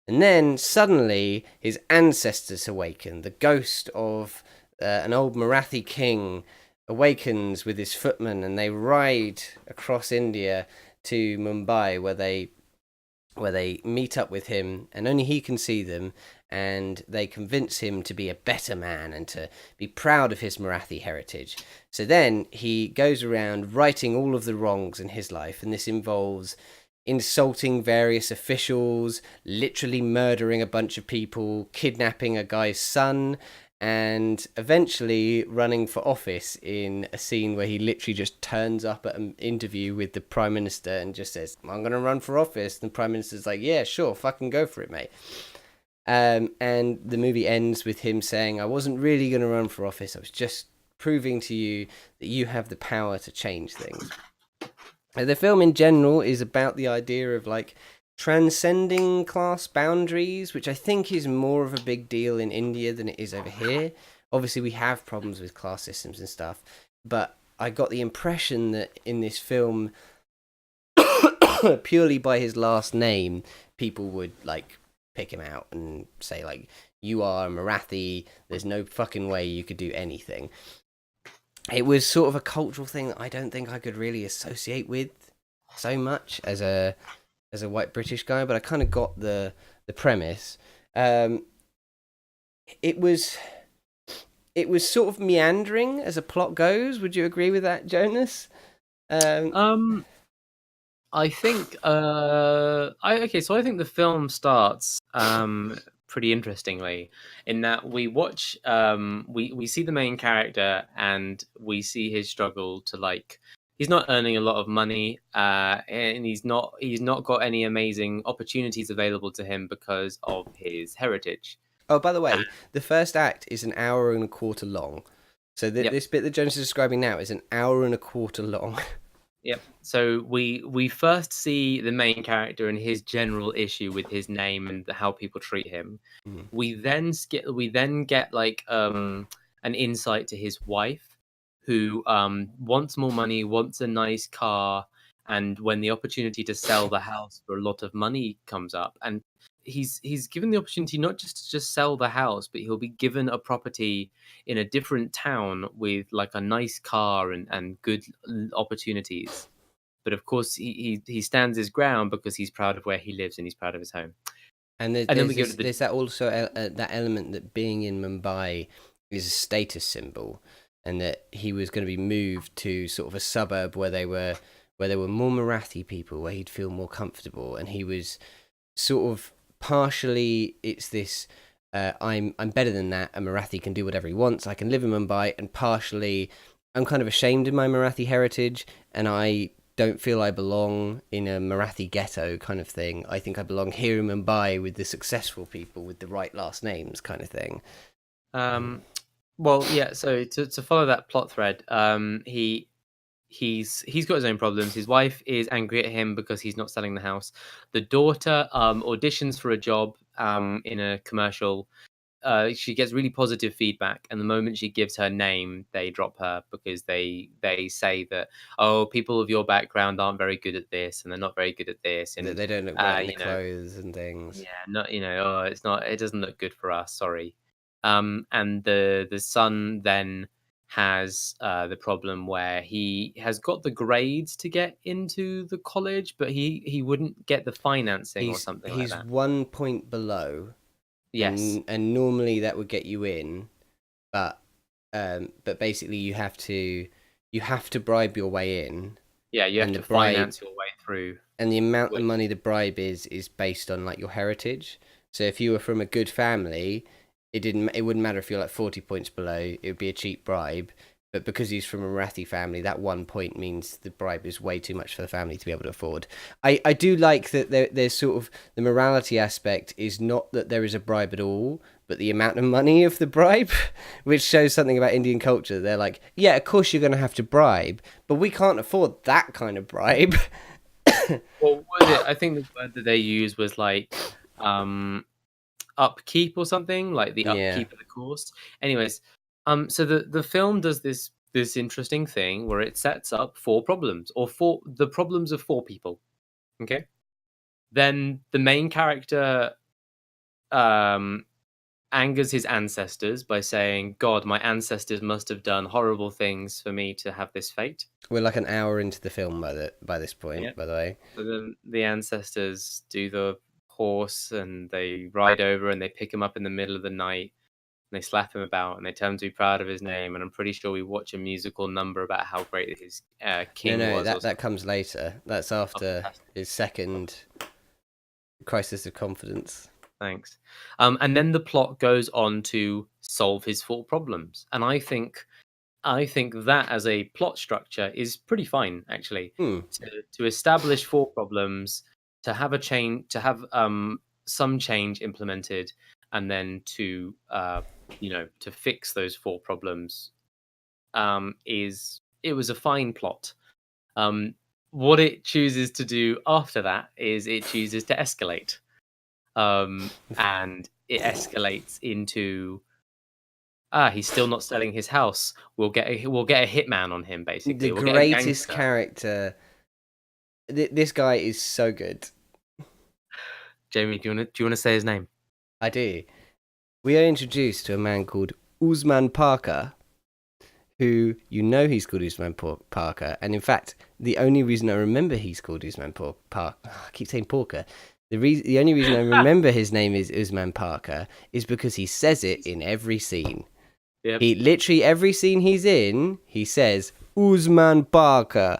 A: And then suddenly his ancestors awaken. The ghost of an old Marathi king awakens with his footmen, and they ride across India to Mumbai, where they meet up with him, and only he can see them, and they convince him to be a better man and to be proud of his Marathi heritage. So then he goes around righting all of the wrongs in his life, and this involves insulting various officials, literally murdering a bunch of people, kidnapping a guy's son, and eventually running for office in a scene where he literally just turns up at an interview with the Prime Minister and just says, I'm going to run for office. And the Prime Minister's like, yeah, sure, fucking go for it, mate. And the movie ends with him saying, I wasn't really going to run for office. I was just proving to you that you have the power to change things. And the film in general is about the idea of like transcending class boundaries, which I think is more of a big deal in India than it is over here. Obviously, we have problems with class systems and stuff, but I got the impression that in this film, purely by his last name, people would like pick him out and say like, "You are a Marathi. There's no fucking way you could do anything." It was sort of a cultural thing that I don't think I could really associate with so much as a white British guy, but I kind of got the premise. Um, it was it was sort of meandering as a plot goes. Would you agree with that, Jonas? Um,
B: Um, I think so I think the film starts pretty interestingly in that we watch we see the main character and we see his struggle to like he's not earning a lot of money and he's not got any amazing opportunities available to him because of his heritage.
A: oh, by the
B: Uh,
A: way, the first act is an hour and a quarter long. So
B: yep.
A: this bit that Jonas is describing now is an hour and a quarter long.
B: Yep. So we first see the main character and his general issue with his name and how people treat him.
A: Mm.
B: We then get like an insight to his wife, who wants more money, wants a nice car, and when the opportunity to sell the house for a lot of money comes up, and he's given the opportunity not just to just sell the house, but he'll be given a property in a different town with like a nice car and good opportunities. But of course, he stands his ground because he's proud of where he lives and he's proud of his home.
A: And
B: And then we go to the
A: there's that also that element that being in Mumbai is a status symbol, and that he was going to be moved to sort of a suburb where there were more Marathi people, where he'd feel more comfortable, and he was sort of partially it's this. I'm better than that. A Marathi can do whatever he wants. I can live in Mumbai, and partially, I'm kind of ashamed of my Marathi heritage, and I don't feel I belong in a Marathi ghetto kind of thing. I think I belong here in Mumbai with the successful people with the right last names kind of thing.
B: um, well, yeah. So to follow that plot thread, he's got his own problems. His wife is angry at him because he's not selling the house. The daughter auditions for a job in a commercial. She gets really positive feedback, and the moment she gives her name, they drop her because they say that, oh, people of your background aren't very good at this, and they're not very good at this,
A: That
B: and
A: they don't look right in the
B: you know,
A: clothes and things.
B: yeah, not oh, it's not, it doesn't look good for us. Sorry. And the son then has the problem where he has got the grades to get into the college, but he wouldn't get the financing or something like
A: He's
B: that.
A: 1 point below,
B: Yes.
A: and normally that would get you in, but basically you have to bribe your way in,
B: Yeah, you have
A: and the
B: to
A: bribe
B: finance your way through.
A: and the amount of
B: Which,
A: money the bribe is based on like your heritage. So if you were from a good family, it wouldn't matter if you're like 40 points below, it would be a cheap bribe. But because he's from a Marathi family, that 1 point means the bribe is way too much for the family to be able to afford. I do like that there's sort of the morality aspect is not that there is a bribe at all, but the amount of money of the bribe, which shows something about Indian culture. They're like, yeah, of course you're going to have to bribe, but we can't afford that kind of bribe.
B: what was it? I think the word that they used was like um upkeep or something, like the
A: Yeah.
B: upkeep of the course. Anyways, so the film does this interesting thing where it sets up four problems or four the problems of four people. Okay, then the main character um angers his ancestors by saying, "God, my ancestors must have done horrible things for me to have this fate."
A: We're like an hour into the film by this
B: Yeah.
A: point, by the way.
B: So then the ancestors do the horse and they ride over and they pick him up in the middle of the night and they slap him about and they tell him to be proud of his name. And I'm pretty sure we watch a musical number about how great his
A: No,
B: king
A: no,
B: was or
A: that
B: something.
A: comes later. That's
B: Oh,
A: after
B: fantastic.
A: his second crisis of confidence.
B: Thanks. And then the plot goes on to solve his four problems, and I think that as a plot structure is pretty fine actually.
A: Hmm.
B: To establish four problems, to have a change, to have some change implemented, and then to to fix those four problems is it was a fine plot. Um, what it chooses to do after that is it chooses to escalate, and it escalates into he's still not selling his house. We'll get a hitman on him.
A: The
B: Basically, we'll get a
A: greatest
B: gangster.
A: character. This guy is so good.
B: Jamie, do you wanna say his name?
A: I do. We are introduced to a man called Usman Parker, who he's called Usman Parker, and in fact, the only reason I remember he's called Usman Parker, I keep saying Parker. The only reason I remember his name is Usman Parker is because he says it in every scene.
B: Yep.
A: He literally every scene he's in, he says Usman Parker,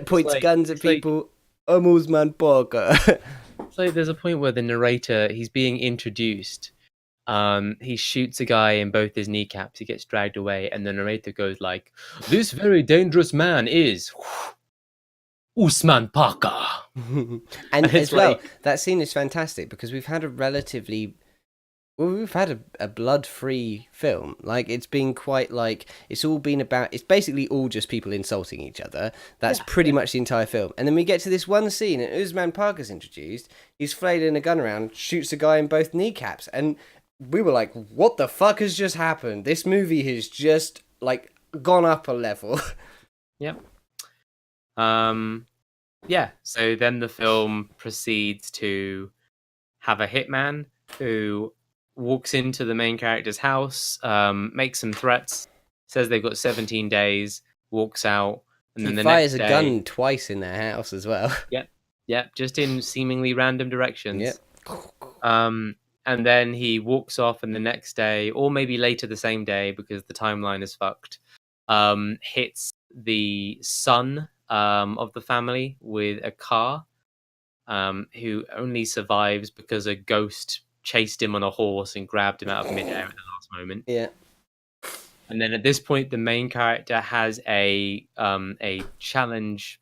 A: points guns at people. I'm Usman Parker.
B: So there's a point where the narrator he's being introduced. He shoots a guy in both his kneecaps. He gets dragged away, and the narrator goes like, "This very dangerous man is Usman Parker."
A: And
B: It's
A: as well,
B: like-
A: that scene is fantastic because we've had a blood-free film. Like, it's been quite like, it's basically all just people insulting each other. That's pretty much the entire film. And then we get to this one scene and Usman Parker's introduced. He's flailing a gun around, shoots a guy in both kneecaps. And we were like, what the fuck has just happened? This movie has just, like, gone up a level.
B: Yep. Yeah. So then the film proceeds to have a hitman who walks into the main character's house, makes some threats, says they've got 17 days, walks out, and then
A: He
B: the
A: fires
B: next
A: a
B: day,
A: gun twice in their house as well.
B: Yep, just in seemingly random directions.
A: Yep.
B: And then he walks off, and the next day, or maybe later the same day, because the timeline is fucked, hits the son of the family with a car, who only survives because a ghost chased him on a horse and grabbed him out of midair at the last moment.
A: Yeah.
B: And then at this point, the main character has a challenge,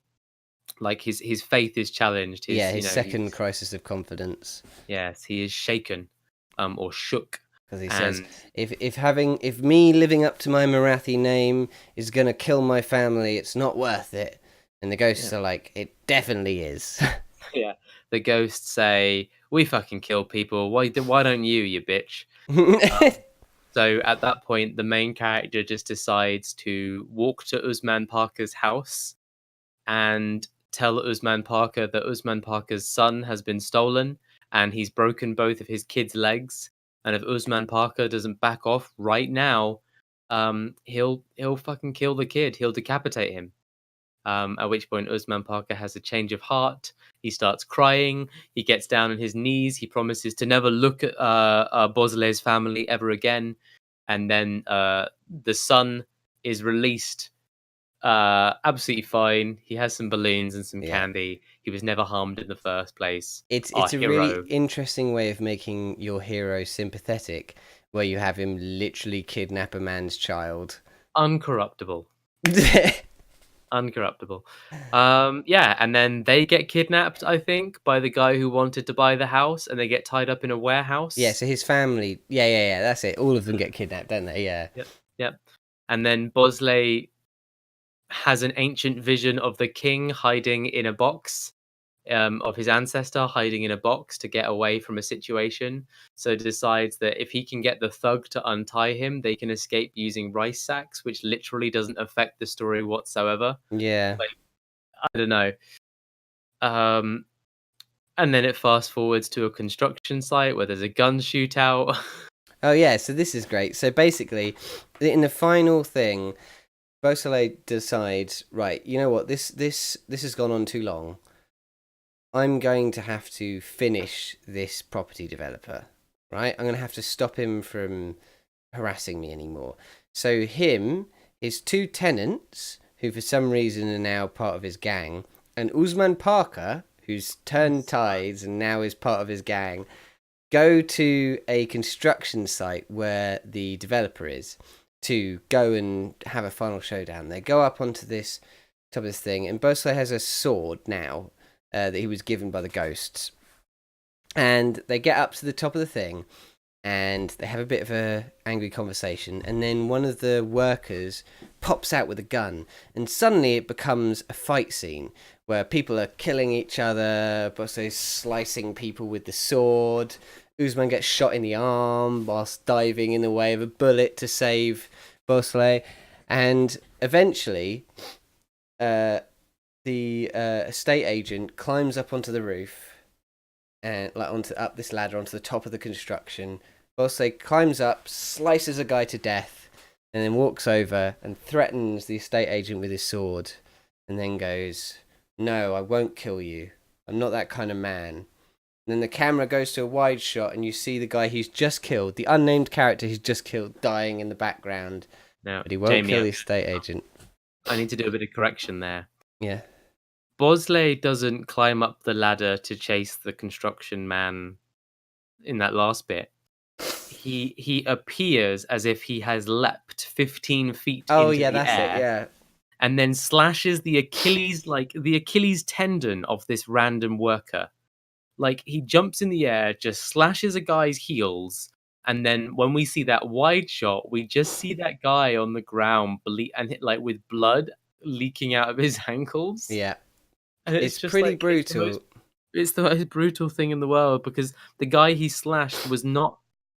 B: like his faith is challenged.
A: His second crisis of confidence.
B: Yes, he is shaken, or shook.
A: Because he says, if me living up to my Marathi name is gonna kill my family, it's not worth it. And the ghosts are like, it definitely is.
B: Yeah, the ghosts say, "We fucking kill people. Why don't you bitch?" So at that point, the main character just decides to walk to Usman Parker's house and tell Usman Parker that Usman Parker's son has been stolen and he's broken both of his kids' legs. And if Usman Parker doesn't back off right now, he'll fucking kill the kid. He'll decapitate him. At which point Usman Parker has a change of heart. He starts crying. He gets down on his knees. He promises to never look at Bosle's family ever again. And then the son is released, absolutely fine. He has some balloons and some candy. He was never harmed in the first place.
A: It's a really interesting way of making your hero sympathetic, where you have him literally kidnap a man's child.
B: Uncorruptible. Uncorruptible. And then they get kidnapped, I think, by the guy who wanted to buy the house, and they get tied up in a warehouse.
A: Yeah, so his family, that's it. All of them get kidnapped, don't they? Yeah.
B: Yep. And then Bosley has an ancient vision of the king hiding in a box, of his ancestor hiding in a box to get away from a situation. So decides that if he can get the thug to untie him, they can escape using rice sacks, which literally doesn't affect the story whatsoever.
A: Yeah.
B: Like, I don't know. And then it fast forwards to a construction site where there's a gun shootout.
A: Oh yeah, so this is great. So basically, in the final thing, Beausoleil decides, right, you know what, this has gone on too long. I'm going to have to finish this property developer, right? I'm going to have to stop him from harassing me anymore. So his two tenants, who for some reason are now part of his gang, and Usman Parker, who's turned tides and now is part of his gang, go to a construction site where the developer is to go and have a final showdown. They go up onto this top of this thing, and Bosley has a sword now that he was given by the ghosts. And they get up to the top of the thing, and they have a bit of a angry conversation, and then one of the workers pops out with a gun, and suddenly it becomes a fight scene where people are killing each other, Bosley's slicing people with the sword, Usman gets shot in the arm whilst diving in the way of a bullet to save Bosley, and eventually the estate agent climbs up onto the roof and up this ladder onto the top of the construction. Bosley climbs up, slices a guy to death, and then walks over and threatens the estate agent with his sword, and then goes, "No, I won't kill you. I'm not that kind of man." And then the camera goes to a wide shot, and you see the guy he's just killed, the unnamed character he's just killed, dying in the background.
B: Now,
A: But he won't
B: Jamie,
A: kill the estate agent.
B: I need to do a bit of correction there.
A: Yeah.
B: Bosley doesn't climb up the ladder to chase the construction man in that last bit. He appears as if he has leapt 15 feet
A: Oh
B: into
A: yeah,
B: the
A: that's
B: air,
A: it. Yeah.
B: and then slashes the Achilles tendon of this random worker. Like, he jumps in the air, just slashes a guy's heels, and then when we see that wide shot, we just see that guy on the ground with blood leaking out of his ankles.
A: Yeah.
B: And
A: It's pretty brutal.
B: It's the most brutal thing in the world, because the guy he slashed was not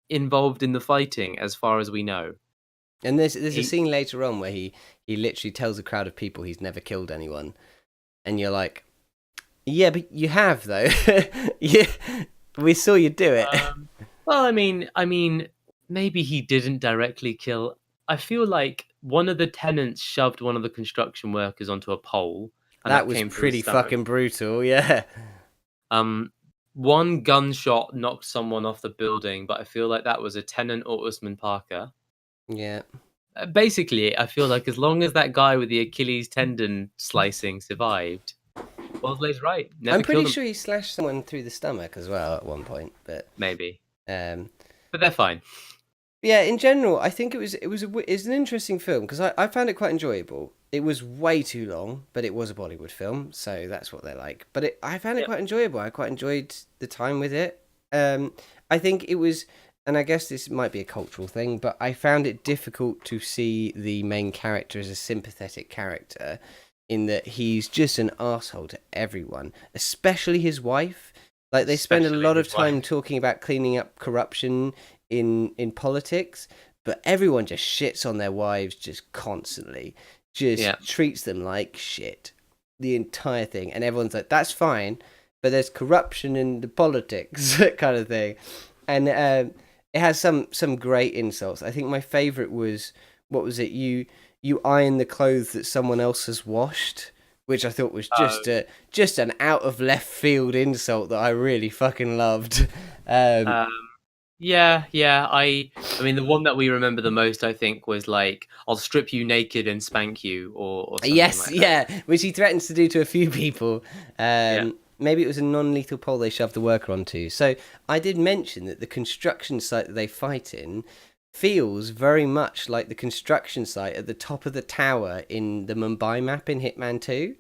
B: involved in the fighting, as far as we know.
A: And there's a scene later on where he literally tells a crowd of people he's never killed anyone, and you're like, yeah, but you have though. Yeah, we saw you do it.
B: Well, I mean, maybe he didn't directly kill. I feel like one of the tenants shoved one of the construction workers onto a pole, and
A: that was
B: came through
A: pretty
B: his stomach.
A: fucking brutal. Yeah.
B: One gunshot knocked someone off the building, but I feel like that was a tenant or Usman Parker.
A: Yeah.
B: Basically, I feel like as long as that guy with the Achilles tendon slicing survived, Bosley's right. Never
A: I'm pretty
B: killed him.
A: sure he slashed someone through the stomach as well at one point, but
B: Maybe,
A: um,
B: but they're fine.
A: yeah. In general, I think it's an interesting film because I found it quite enjoyable. It was way too long, but it was a Bollywood film, so that's what they're like. But I found it quite enjoyable. I quite enjoyed the time with it. I think it was, and I guess this might be a cultural thing, but I found it difficult to see the main character as a sympathetic character, in that he's just an asshole to everyone, especially his wife. Like, they spend a lot of time talking about cleaning up corruption in politics, but everyone just shits on their wives just constantly. Just treats them like shit. The entire thing. And everyone's like, that's fine, but there's corruption in the politics, kind of thing. And it has some great insults. I think my favourite was, what was it? You iron the clothes that someone else has washed, which I thought was just an out of left field insult that I really fucking loved.
B: Yeah. I mean, the one that we remember the most, I think, was like, "I'll strip you naked and spank you," or something
A: yes,
B: like that.
A: yeah, which he threatens to do to a few people. Maybe it was a non-lethal pole they shoved the worker onto. So I did mention that the construction site that they fight in feels very much like the construction site at the top of the tower in the Mumbai map in Hitman 2.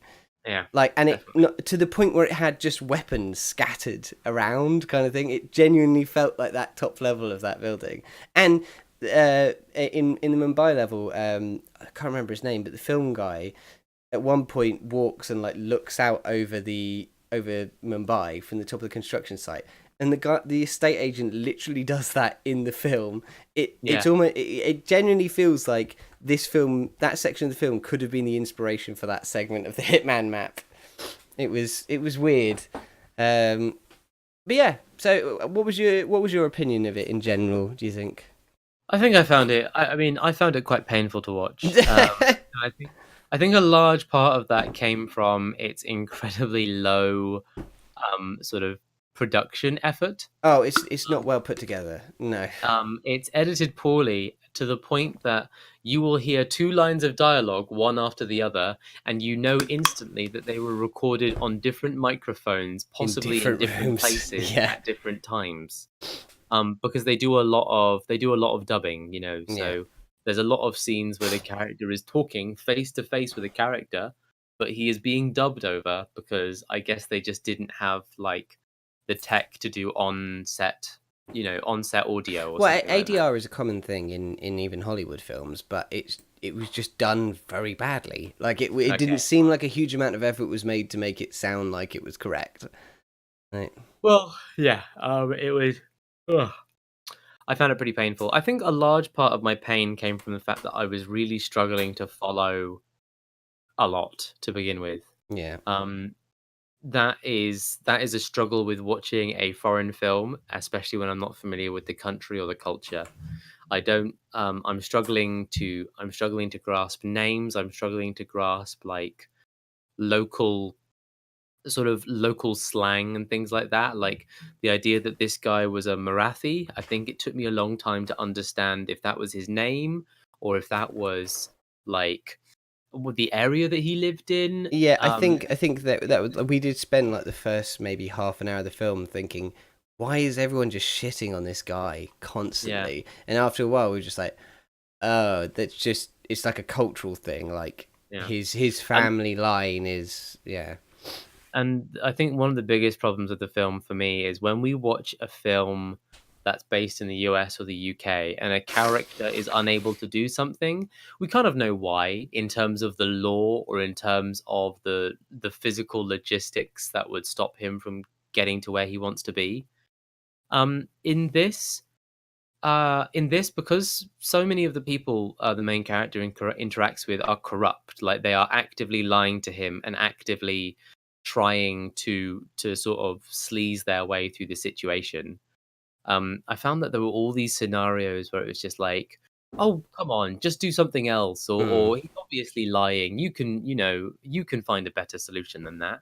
B: Yeah,
A: like, and it to the point where it had just weapons scattered around, kind of thing. It genuinely felt like that top level of that building. And in the Mumbai level, I can't remember his name, but the film guy at one point walks and like looks out over Mumbai from the top of the construction site. And the estate agent literally does that in the film. It's almost, it genuinely feels like this film, that section of the film, could have been the inspiration for that segment of the Hitman map. It was weird, but yeah. So, what was your opinion of it in general? Do you think?
B: I think I found it. I found it quite painful to watch. I think a large part of that came from its incredibly low sort of production effort.
A: Oh, it's not well put together. No.
B: It's edited poorly to the point that you will hear two lines of dialogue, one after the other, and you know instantly that they were recorded on different microphones,
A: In
B: possibly in
A: different
B: different
A: rooms.
B: places
A: Yeah.
B: at different times. Because they do a lot of dubbing,
A: Yeah.
B: so there's a lot of scenes where the character is talking face to face with a character, but he is being dubbed over because I guess they just didn't have like the tech to do on set audio or
A: Well,
B: something like that.
A: ADR is a common thing in even Hollywood films, but it was just done very badly. Like it didn't
B: Okay.
A: seem like a huge amount of effort was made to make it sound like it was correct. Right.
B: Well, yeah, it was. Ugh. I found it pretty painful. I think a large part of my pain came from the fact that I was really struggling to follow a lot to begin with.
A: Yeah.
B: Um, that is a struggle with watching a foreign film, especially when I'm not familiar with the country or the culture. I don't. I'm struggling to grasp names. I'm struggling to grasp like local sort of local slang and things like that. Like the idea that this guy was a Marathi. I think it took me a long time to understand if that was his name or if that was like the area that he lived in.
A: Yeah, I think that was, we did spend like the first maybe half an hour of the film thinking, why is everyone just shitting on this guy
B: Yeah,
A: constantly? And after a while, we were just like, oh, that's just it's like a cultural thing. Like
B: yeah.
A: his
B: And
A: family line is yeah.
B: And I think one of the biggest problems of the film for me is when we watch a film that's based in the US or the UK and a character is unable to do something, we kind of know why in terms of the law or in terms of the physical logistics that would stop him from getting to where he wants to be. Um in this because so many of the people the main character interacts with are corrupt, like they are actively lying to him and actively trying to sort of sleaze their way through the situation. I found that there were all these scenarios where it was just like, oh come on, just do something else, or
A: Mm.
B: he's obviously lying, you can find a better solution than that.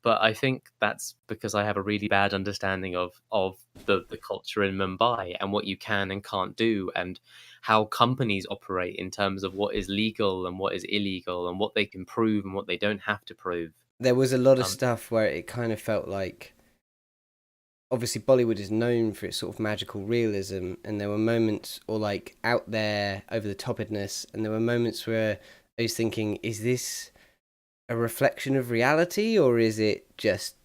B: But I think that's because I have a really bad understanding of the culture in Mumbai and what you can and can't do, and how companies operate in terms of what is legal and what is illegal, and what they can prove and what they don't have to prove.
A: There was a lot of
B: Um,
A: stuff where it kind of felt like obviously Bollywood is known for its sort of magical realism, and there were moments or like out there over the topedness, and there were moments where I was thinking, is this a reflection of reality or is it just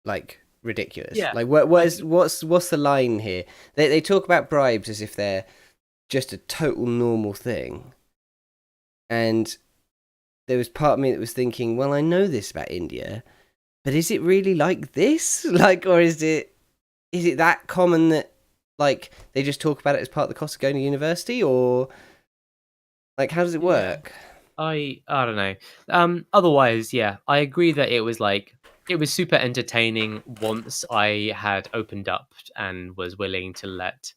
A: like ridiculous?
B: yeah,
A: Like what
B: I
A: is
B: think
A: what's the line here? They talk about bribes as if they're just a total normal thing, and there was part of me that was thinking, well, I know this about India, but is it really like this? Like, or is it that common that like they just talk about it as part of the cost of going to university, or like how does it
B: yeah,
A: work?
B: I don't know. Otherwise, yeah, I agree that it was super entertaining once I had opened up and was willing to let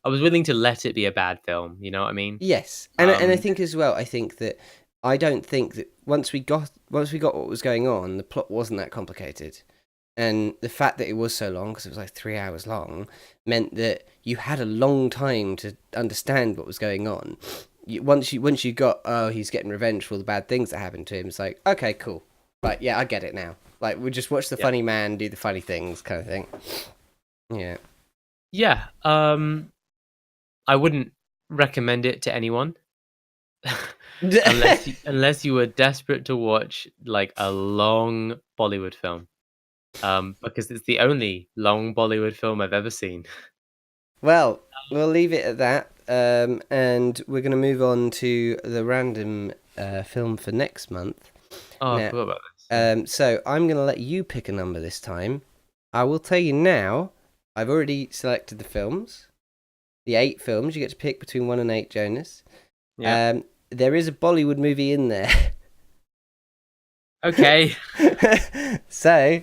B: it be a bad film. You know what I mean?
A: Yes, and I
B: Um,
A: think as well. I think that I don't think that once we got what was going on, the plot wasn't that complicated, and the fact that it was so long because it was like 3 hours long meant that you had a long time to understand what was going on. Once you got he's getting revenge for all the bad things that happened to him. It's like okay, cool, right? Yeah, I get it now. Like we just watch the
B: yeah,
A: funny man do the funny things, kind of thing. Yeah.
B: yeah. I wouldn't recommend it to anyone. unless you were desperate to watch like a long Bollywood film, because it's the only long Bollywood film I've ever seen.
A: Well, we'll leave it at that, and we're going to move on to the random film for next month.
B: Oh, I
A: Now,
B: forgot about this. Yeah.
A: so I'm going to let you pick a number this time. I will tell you now. I've already selected the films, the 8 films. You get to pick between 1 and 8, Jonas.
B: Yeah.
A: There is a Bollywood movie in there.
B: Okay.
A: So,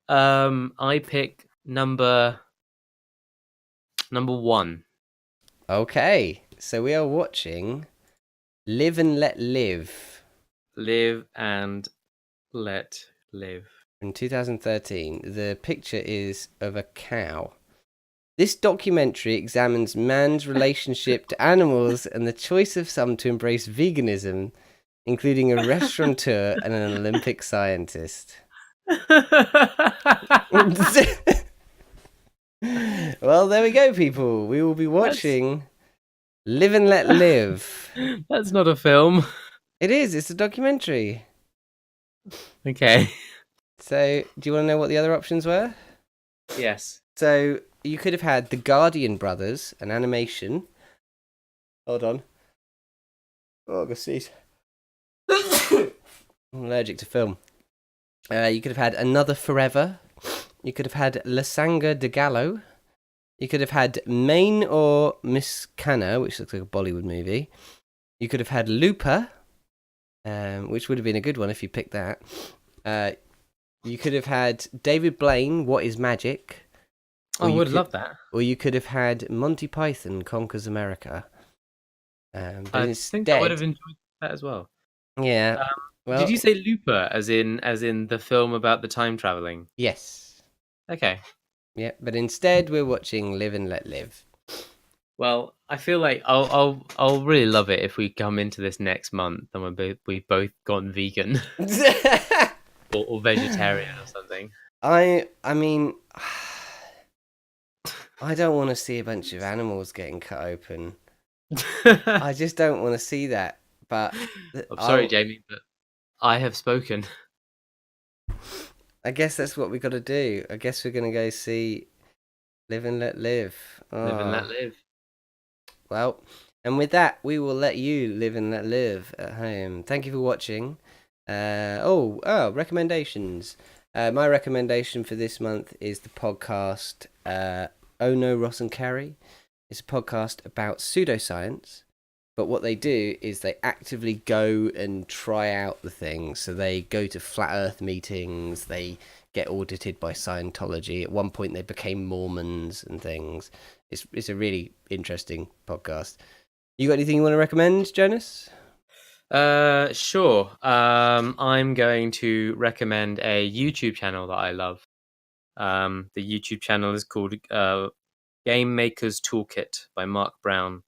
B: I pick number one.
A: okay. So we are watching Live and Let Live.
B: Live and let live.
A: in 2013. The picture is of a cow. This documentary examines man's relationship to animals and the choice of some to embrace veganism, including a restaurateur and an Olympic scientist. Well, there we go, people. We will be watching Live and Let Live.
B: That's not a film.
A: It is. It's a documentary.
B: Okay.
A: So, do you want to know what the other options were?
B: Yes.
A: So, you could have had the Guardian Brothers, an animation. Hold on. Oh, I got sneeze. I'm allergic to film. You could have had Another Forever. You could have had La Sangre de Gallo. You could have had Maine or Miss Canna, which looks like a Bollywood movie. You could have had Looper, which would have been a good one if you picked that. You could have had David Blaine, What is Magic?
B: I would love that.
A: Or you could have had Monty Python, Conquers America. But
B: I
A: instead,
B: think I would have enjoyed that as well.
A: Yeah. Well,
B: did you say Looper, as in the film about the time traveling?
A: Yes.
B: Okay.
A: Yeah, but instead we're watching Live and Let Live.
B: Well, I feel like I'll really love it if we come into this next month and we've both gone vegan or vegetarian or something.
A: I mean, I don't want to see a bunch of animals getting cut open. I just don't want to see that. But
B: I'm sorry, Jamie, but I have spoken.
A: I guess that's what we got to do. I guess we're going to go see Live and Let Live.
B: Live and Let Live.
A: Well, and with that, we will let you live and let live at home. Thank you for watching. Recommendations. My recommendation for this month is the podcast Oh No, Ross and Carrie. It's a podcast about pseudoscience, but what they do is they actively go and try out the things. So they go to flat earth meetings, they get audited by Scientology. At one point they became Mormons and things. It's a really interesting podcast. You got anything you want to recommend, Jonas?
B: Sure. I'm going to recommend a YouTube channel that I love. The YouTube channel is called Game Maker's Toolkit by Mark Brown.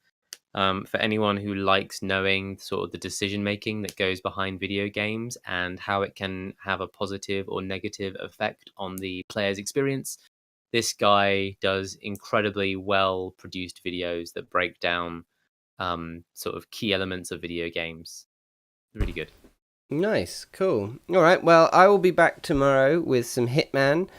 B: For anyone who likes knowing sort of the decision making that goes behind video games and how it can have a positive or negative effect on the player's experience, this guy does incredibly well produced videos that break down sort of key elements of video games. Really good.
A: Nice, cool. All right, well, I will be back tomorrow with some Hitman,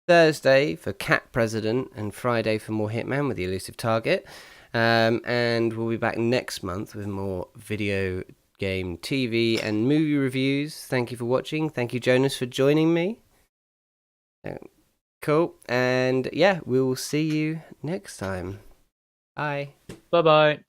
A: Thursday for Cat President, and Friday for more Hitman with the Elusive Target. And we'll be back next month with more video game, TV, and movie reviews. Thank you for watching. Thank you, Jonas, for joining me. Cool. And yeah, we will see you next time. Bye.
B: Bye-bye.